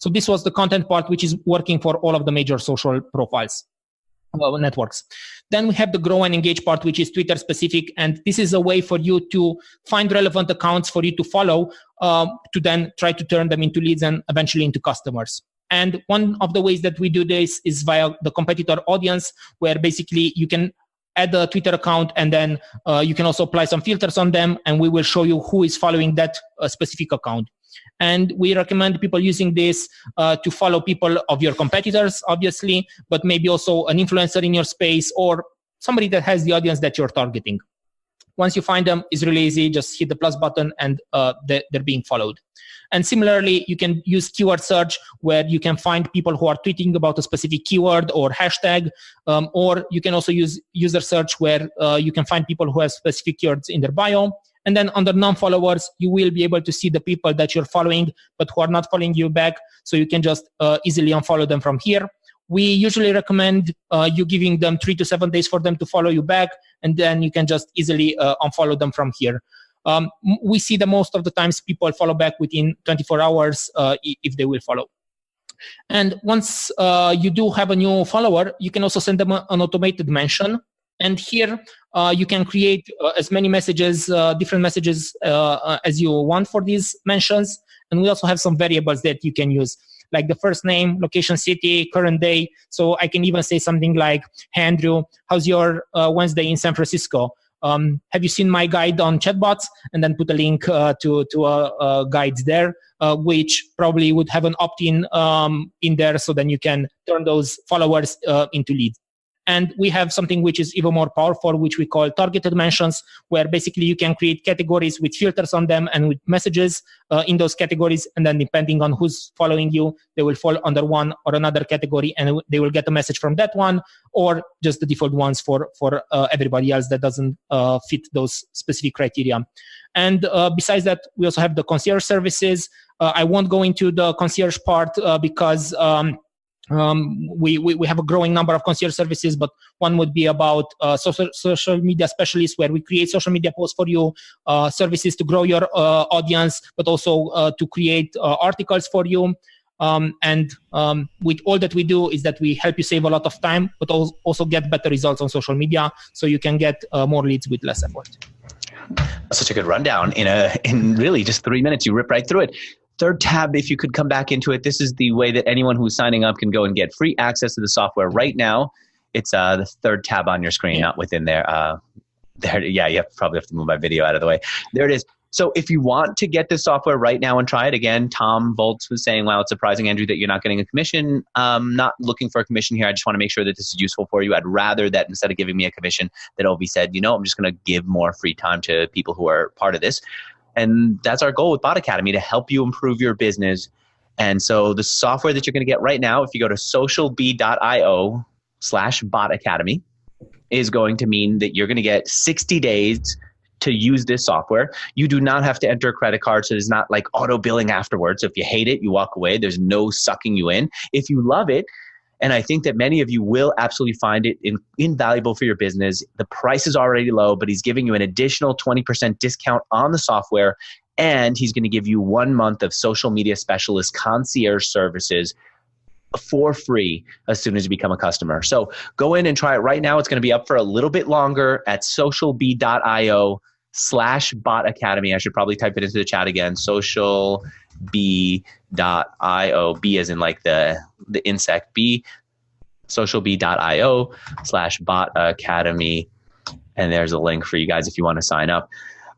[SPEAKER 2] So this was the content part, which is working for all of the major social profiles. Networks. Then we have the grow and engage part, which is Twitter specific. And this is a way for you to find relevant accounts for you to follow, to then try to turn them into leads and eventually into customers. And one of the ways that we do this is via the competitor audience, where basically you can add a Twitter account and then you can also apply some filters on them, and we will show you who is following that specific account. And we recommend people using this to follow people of your competitors, obviously, but maybe also an influencer in your space or somebody that has the audience that you're targeting. Once you find them, it's really easy. Just hit the plus button and they're being followed. And similarly, you can use keyword search, where you can find people who are tweeting about a specific keyword or hashtag, or you can also use user search, where you can find people who have specific keywords in their bio. And then under non-followers, you will be able to see the people that you're following, but who are not following you back. So you can just easily unfollow them from here. We usually recommend you giving them 3 to 7 days for them to follow you back, and then you can just easily unfollow them from here. We see that most of the times people follow back within 24 hours if they will follow. And once you do have a new follower, you can also send them an automated mention. And here you can create as many messages, different messages as you want for these mentions. And we also have some variables that you can use, like the first name, location, city, current day. So I can even say something like, "Hey Andrew, how's your Wednesday in San Francisco? Have you seen my guide on chatbots?" And then put a link to a guide there, which probably would have an opt-in in there. So then you can turn those followers into leads. And we have something which is even more powerful, which we call targeted mentions, where basically you can create categories with filters on them and with messages in those categories. And then depending on who's following you, they will fall under one or another category, and they will get a message from that one, or just the default ones for everybody else that doesn't fit those specific criteria. And besides that, we also have the concierge services. I won't go into the concierge part because we have a growing number of concierge services, but one would be about social media specialists, where we create social media posts for you, services to grow your audience, but also to create articles for you. And with all that we do is that we help you save a lot of time, but also get better results on social media, so you can get more leads with less effort.
[SPEAKER 1] Such a good rundown in really just 3 minutes. You rip right through it. Third tab, if you could come back into it, this is the way that anyone who's signing up can go and get free access to the software right now. It's the third tab on your screen, not within there. There, yeah, you probably have to move my video out of the way. There it is. So if you want to get this software right now and try it again, Tom Volts was saying, wow, it's surprising, Andrew, that you're not getting a commission. Not looking for a commission here. I just want to make sure that this is useful for you. I'd rather that instead of giving me a commission, that Ovi said, I'm just going to give more free time to people who are part of this. And that's our goal with Bot Academy, to help you improve your business. And so the software that you're going to get right now, if you go to socialbee.io/Bot Academy, is going to mean that you're going to get 60 days to use this software. You do not have to enter a credit card, so there's not like auto billing afterwards. So if you hate it, you walk away. There's no sucking you in. If you love it, and I think that many of you will absolutely find it invaluable for your business, the price is already low, but he's giving you an additional 20% discount on the software, and he's going to give you 1 month of social media specialist concierge services for free as soon as you become a customer. So go in and try it right now. It's going to be up for a little bit longer at socialbee.io/Bot Academy. I should probably type it into the chat again. Socialbee.io, B as in like the insect, B, socialbee.io/Bot Academy. And there's a link for you guys if you want to sign up.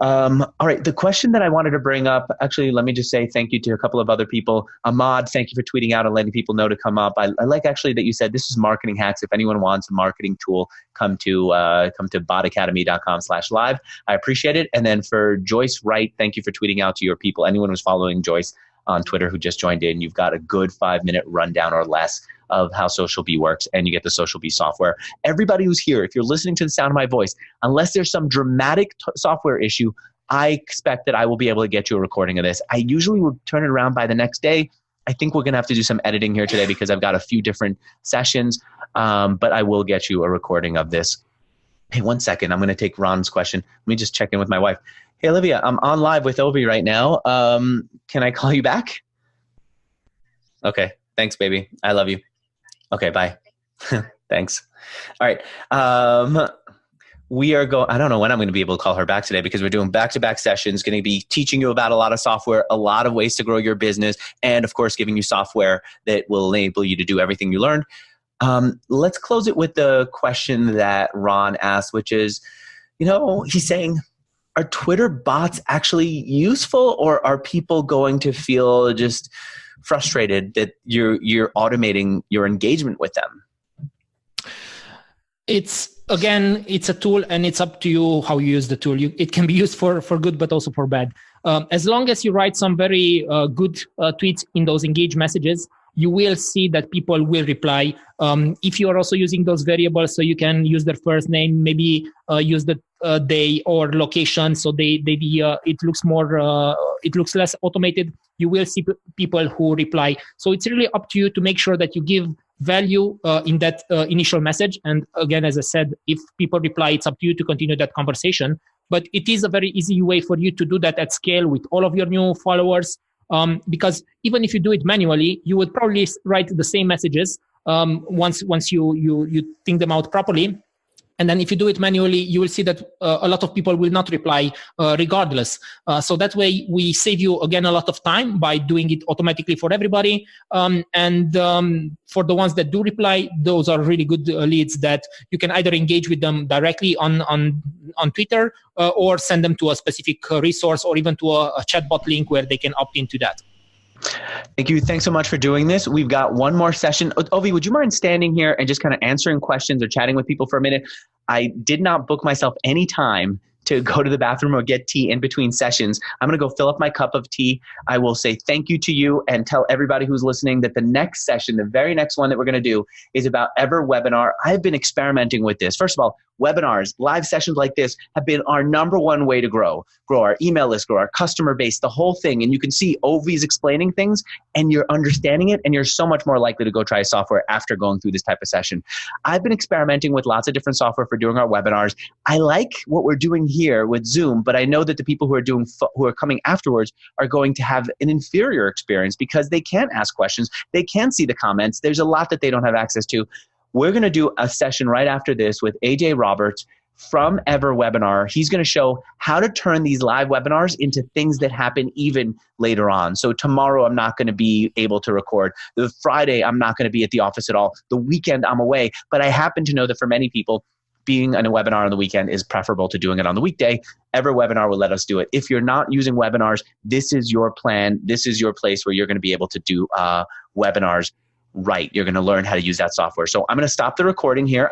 [SPEAKER 1] All right. The question that I wanted to bring up, actually, let me just say thank you to a couple of other people. Ahmad, thank you for tweeting out and letting people know to come up. I like actually that you said this is marketing hacks. If anyone wants a marketing tool, come to botacademy.com/live. I appreciate it. And then for Joyce Wright, thank you for tweeting out to your people. Anyone who's following Joyce on Twitter who just joined in, you've got a good 5-minute rundown or less of how SocialBee works, and you get the SocialBee software. Everybody who's here, if you're listening to the sound of my voice, unless there's some dramatic software issue, I expect that I will be able to get you a recording of this. I usually will turn it around by the next day. I think we're going to have to do some editing here today because I've got a few different sessions, but I will get you a recording of this. Hey, 1 second. I'm going to take Ron's question. Let me just check in with my wife. Hey, Olivia, I'm on live with Ovi right now. Can I call you back? Okay. Thanks, baby. I love you. Okay, bye. Thanks. All right. We are going, I don't know when I'm going to be able to call her back today because we're doing back-to-back sessions, going to be teaching you about a lot of software, a lot of ways to grow your business, and of course, giving you software that will enable you to do everything you learned. Let's close it with the question that Ron asked, which is, he's saying, are Twitter bots actually useful, or are people going to feel just frustrated that you're automating your engagement with them?
[SPEAKER 2] It's a tool, and it's up to you how you use the tool. It can be used for good, but also for bad. As long as you write some very good tweets in those engaged messages, you will see that people will reply. If you are also using those variables, so you can use their first name, maybe use the day or location, so it looks less automated. You will see people who reply. So it's really up to you to make sure that you give value in that initial message. And again, as I said, if people reply, it's up to you to continue that conversation. But it is a very easy way for you to do that at scale with all of your new followers. Because even if you do it manually, you would probably write the same messages once you think them out properly. And then if you do it manually, you will see that a lot of people will not reply regardless. So that way we save you, again, a lot of time by doing it automatically for everybody. And for the ones that do reply, those are really good leads that you can either engage with them directly on Twitter or send them to a specific resource, or even to a chatbot link where they can opt into that.
[SPEAKER 1] Thank you. Thanks so much for doing this. We've got one more session. Ovi, would you mind standing here and just kind of answering questions or chatting with people for a minute? I did not book myself any time to go to the bathroom or get tea in between sessions. I'm going to go fill up my cup of tea. I will say thank you to you and tell everybody who's listening that the next session, the very next one that we're going to do, is about Ever Webinar. I've been experimenting with this. First of all, webinars, live sessions like this have been our number one way to grow our email list, grow our customer base, the whole thing. And you can see Ovi's explaining things and you're understanding it, and you're so much more likely to go try software after going through this type of session. I've been experimenting with lots of different software for doing our webinars. I like what we're doing here with Zoom, but I know that the people who are coming afterwards are going to have an inferior experience because they can't ask questions. They can't see the comments. There's a lot that they don't have access to. We're going to do a session right after this with AJ Roberts from Ever Webinar. He's going to show how to turn these live webinars into things that happen even later on. So tomorrow I'm not going to be able to record. The Friday I'm not going to be at the office at all. The weekend I'm away. But I happen to know that for many people, being in a webinar on the weekend is preferable to doing it on the weekday. Ever Webinar will let us do it. If you're not using webinars, this is your plan. This is your place where you're going to be able to do webinars right. You're going to learn how to use that software. So I'm going to stop the recording here.